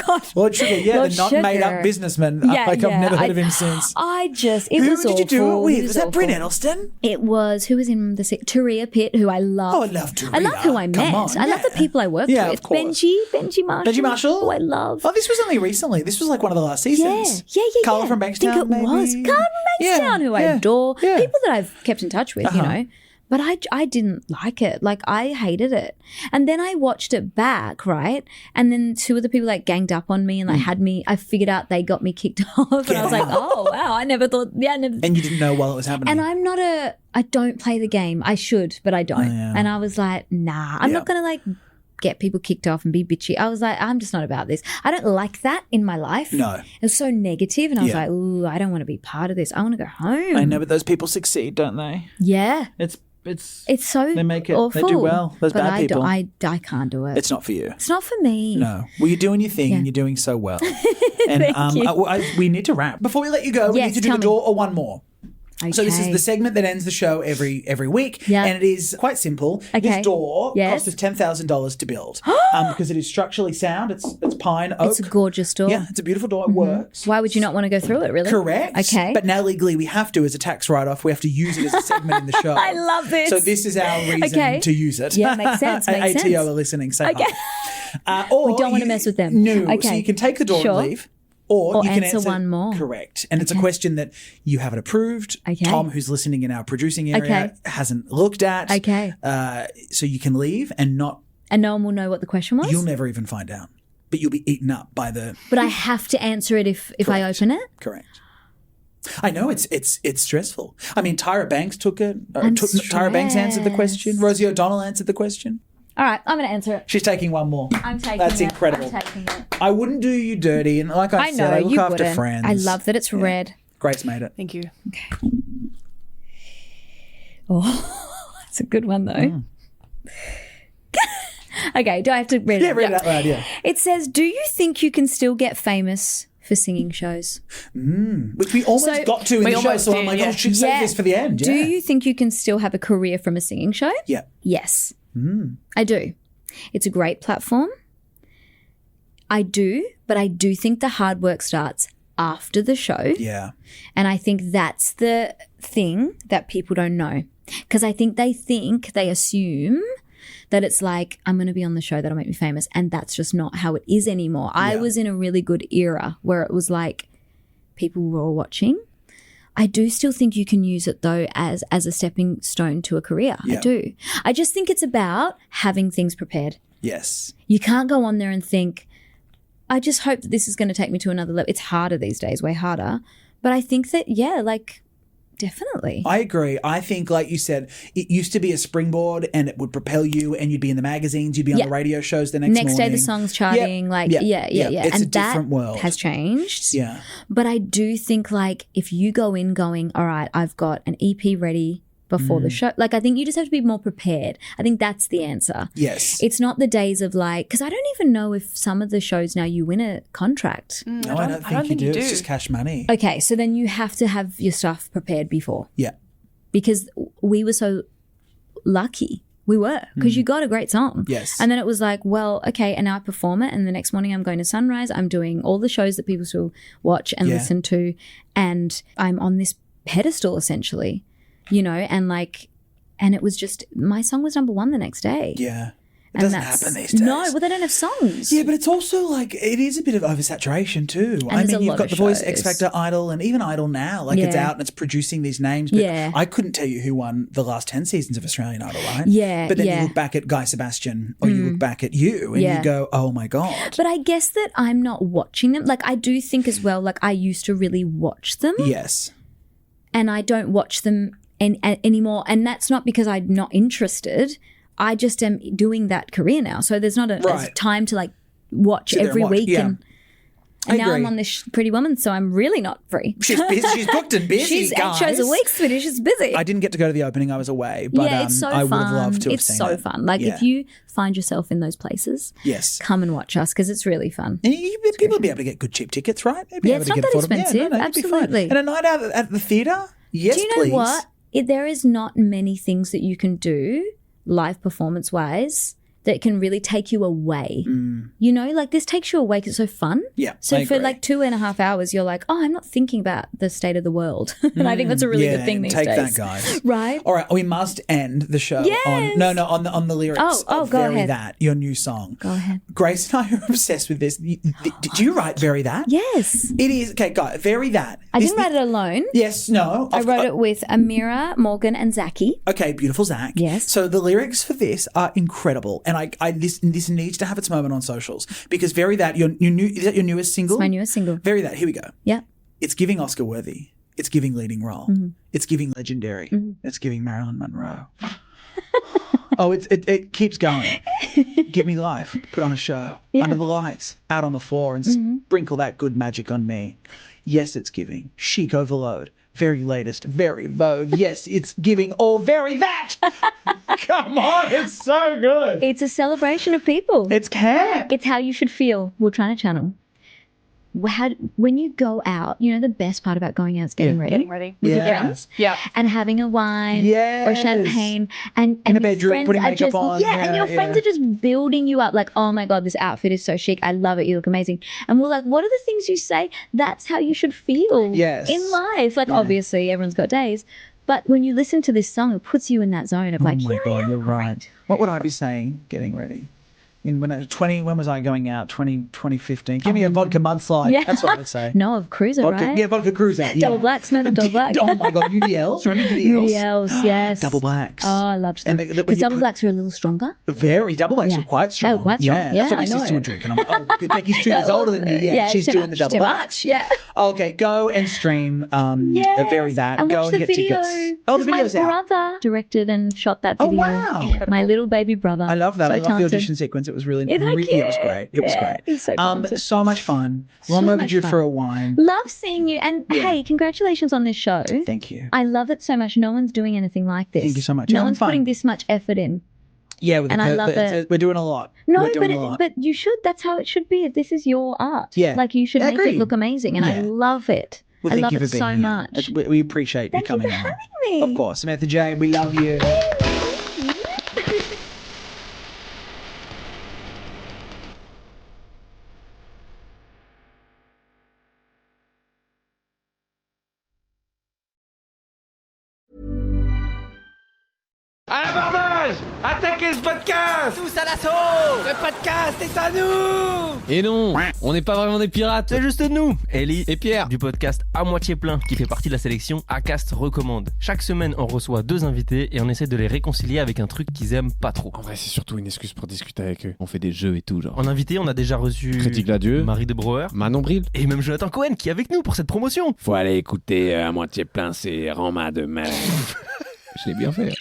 God. Lord Sugar, Lord the not Sugar. made up businessman. I've never heard of him since. It Who was did you do it awful. with? It Was that awful. Bryn Edelstein? It was, who was in the Turia Pitt, who I love. Oh, I love Turia. I love who I Come met. on, I love the yeah. people I worked Yeah, with. of course. Benji Marshall. Benji Marshall? Who I love. Oh, this was only recently. This was like one of the last seasons. Yeah. Carla from Bankstown, I think it was. maybe? Carla from Bankstown, who I adore. Yeah. People that I've kept in touch with, you know. But I didn't like it. Like, I hated it. And then I watched it back, right? And then two of the people like ganged up on me and like had me, I figured out they got me kicked off. And I was like, oh, wow, I never thought, And you didn't know while it was happening. And I don't play the game. I should, but I don't. And I was like, nah, I'm not going to like get people kicked off and be bitchy. I was like, I'm just not about this. I don't like that in my life. No. It was so negative, and I was like, ooh, I don't want to be part of this. I want to go home. I know, but those people succeed, don't they? Yeah. It's so they make it awful. They do well. Those but bad people. I can't do it. It's not for you. It's not for me. No. Well, you're doing your thing and you're doing so well. And Thank you. we need to wrap. Before we let you go, we Yes, need to do tell the me. door or one more. Okay. So this is the segment that ends the show every week, Yeah. and it is quite simple. Okay. This door Yes. cost us $10,000 to build because it is structurally sound. It's pine oak. It's a gorgeous door. Yeah, it's a beautiful door. It works. Why would you not want to go through it, really? Correct. Okay. But now legally we have to, as a tax write-off, we have to use it as a segment in the show. I love this. So this is our reason Okay. to use it. Yeah, makes sense, makes ATO sense. are listening. Say Okay. hi. Or We don't want to mess with them. No. So Okay. you can take the door Sure. and leave. Or you can answer one more. Correct. And it's a question that you haven't approved. Okay. Tom, who's listening in our producing area, hasn't looked at. Okay. So you can leave and not, And no one will know what the question was? you'll never even find out. But you'll be eaten up by the, But I have to answer it if I open it? correct. I know it's stressful. I mean, Tyra Banks took it. I'm Tyra Banks answered the question. stressed. Rosie O'Donnell answered the question. All right, I'm going to answer it. She's taking one more. I'm taking That's it. incredible. I'm taking it. I wouldn't do you dirty, and like I I said, know, I look you after wouldn't. friends. I love that it's red. Grace made it. Thank you. Oh, that's a good one, though. Okay, do I have to read it? Yeah, read it out loud. Yeah, It says, do you think you can still get famous for singing shows? which we almost got to in the show. almost So I'm did, like, yeah. oh, should save this for the end. Yeah. Do you think you can still have a career from a singing show? Yeah. Yes. I do. It's a great platform. I do, but I do think the hard work starts after the show. Yeah. And I think that's the thing that people don't know. Because I think they assume that it's like, I'm going to be on the show that'll make me famous. And that's just not how it is anymore. I was in a really good era where it was like people were all watching. I do still think you can use it though as a stepping stone to a career. Yeah. I do. I just think it's about having things prepared. Yes. You can't go on there and think, I just hope that this is going to take me to another level. It's harder these days, way harder. But I think that, yeah, like, definitely. I agree. I think, like you said, it used to be a springboard and it would propel you and you'd be in the magazines, you'd be on the radio shows the next morning. Next day the song's charting, yeah. It's and a different world. has changed. Yeah. But I do think, like, if you go in going, all right, I've got an EP ready before the show. Like, I think you just have to be more prepared. I think that's the answer. Yes. It's not the days of like, because I don't even know if some of the shows now you win a contract. No, I don't think you do. It's just cash money. Okay, so then you have to have your stuff prepared before. Yeah. Because we were so lucky. We were, because you got a great song. Yes. And then it was like, well, okay, and now I perform it, and the next morning I'm going to Sunrise. I'm doing all the shows that people still watch and listen to, and I'm on this pedestal essentially, you know, and like, and it was just, my song was number one the next day. Yeah. It And doesn't that's- happen these days. No, well, they don't have songs. Yeah, but it's also like, it is a bit of oversaturation too. And there's a you've lot got of The Voice, shows. X Factor, Idol, and even Idol now. Like, it's Yeah. out and it's producing these names. But Yeah. I couldn't tell you who won the last 10 seasons of Australian Idol, right? Yeah, But then yeah. you look back at Guy Sebastian or you look back at you and Yeah. you go, oh my God. But I guess that I'm not watching them. Like, I do think as well, like, I used to really watch them. Yes. And I don't watch them anymore. And that's not because I'm not interested. I just am doing that career now. So there's not a Right. time to like watch Sit there every and watch, week. yeah. And And now agree. I'm on this Pretty Woman, so I'm really not free. She's busy. She's booked and busy, She's 8 guys. shows a week, sweetie. She's busy. I didn't get to go to the opening. I was away, but yeah, it's so I would fun. have loved to have It's seen so it. fun. Like Yeah. if you find yourself in those places, Yes. come and watch us because it's really fun. And people will be able to get good cheap tickets, right? They'd be Yeah, able it's to not get that affordable. expensive. it'd be fun. Absolutely. And a night out at the theatre? Yes, Do you know please. what? There is not many things that you can do live performance wise that can really take you away. You know, like this takes you away because it's so fun. Yeah, So I for agree. like 2.5 hours, you're like, oh, I'm not thinking about the state of the world. And I think that's a really good thing these take days. that, guys. Right? All right, we must end the show Yes. on the lyrics Oh, of go Very ahead. That, your new song. Go ahead. Grace and I are obsessed with this. Did you write Very That? Yes. It is, okay, guys, Very That. I didn't write it alone. Yes, no. I wrote it with Amira, Morgan, and Zachy. Okay, beautiful, Zach. Yes. So the lyrics for this are incredible, and this needs to have its moment on socials because Very That is that your newest single? It's my newest single. Very That. Here we go. Yeah. It's giving Oscar worthy. It's giving leading role. Mm-hmm. It's giving legendary. It's giving Marilyn Monroe. Oh, it keeps going. Give me life. Put on a show. Under the lights. Out on the floor and sprinkle that good magic on me. Yes, it's giving. Chic overload. Very latest. Very vogue. Yes, it's giving all Very That. Come on. It's so good. It's a celebration of people. It's camp. It's how you should feel. We're trying to channel. When you go out, you know the best part about going out is getting ready. Getting ready. With your Yeah. friends. Yeah. And having a wine Yes. or champagne and In a your bedroom, friends putting are makeup just, on. Yeah, and your friends yeah. are just building you up like, oh my God, this outfit is so chic. I love it. You look amazing. And we're like, what are the things you say? That's how you should feel Yes. in life. Like obviously everyone's got days. But when you listen to this song, it puts you in that zone of like, Oh my God, you're right. What would I be saying getting ready? When was I going out? 2015. Give me a vodka mudslide. Yeah. That's what I'd say. no, of Cruiser, Vodka, right? yeah, vodka cruiser. Yeah. Double black, smell of double black. Oh my God, UDLs. Remember UDLs? UDLs, yes. Double blacks. Oh, I loved And them. when Because you double put- blacks are a little stronger. Very double blacks Yeah. are quite strong. They were quite strong. Yeah, Yeah, that's what my I know. sister would drink. And I'm like, oh, good. Becky's 2 years older than me. Yeah, she's too doing the much, double too blacks. much. Yeah. Okay, go and stream Yes. Very That. And go watch and the get video. tickets. Oh, the video's my out. brother directed and shot that Oh, video. wow. My little baby brother. I love that. So I love the talented. audition sequence. It was really, Yeah, thank it was you. great. It was Yeah, great. he's so talented. So much fun. So Long much overdue fun. for a wine. Love seeing you. And hey, congratulations on this show. Thank you. I love it so much. No one's doing anything like this. Thank you so much. No Having one's fun. putting this much effort in. Yeah, with And I love it. We're doing a lot. No, we're doing a lot. but you should. That's how it should be. This is your art. Yeah. Like you should I make agree. it look amazing. And I Yeah. love it. Well, I thank love you it for being so here. much. We appreciate Thank you you coming for on. having me. Of course, Samantha Jade, we love you. À l'abordage! Attaquez ce podcast! Tous à l'assaut! Le podcast est à nous! Et non, on n'est pas vraiment des pirates, c'est juste nous, Ellie et Pierre, du podcast À Moitié Plein, qui fait partie de la sélection Acast Recommande. Chaque semaine, on reçoit 2 invités et on essaie de les réconcilier avec un truc qu'ils aiment pas trop. En vrai, c'est surtout une excuse pour discuter avec eux. On fait des jeux et tout, genre. En invité, on a déjà reçu Critique Gladieux, Marie de Brouwer Manon Bril. et même Jonathan Cohen qui est avec nous pour cette promotion. Faut aller écouter À moitié plein, c'est Rama de mer. Je l'ai bien fait.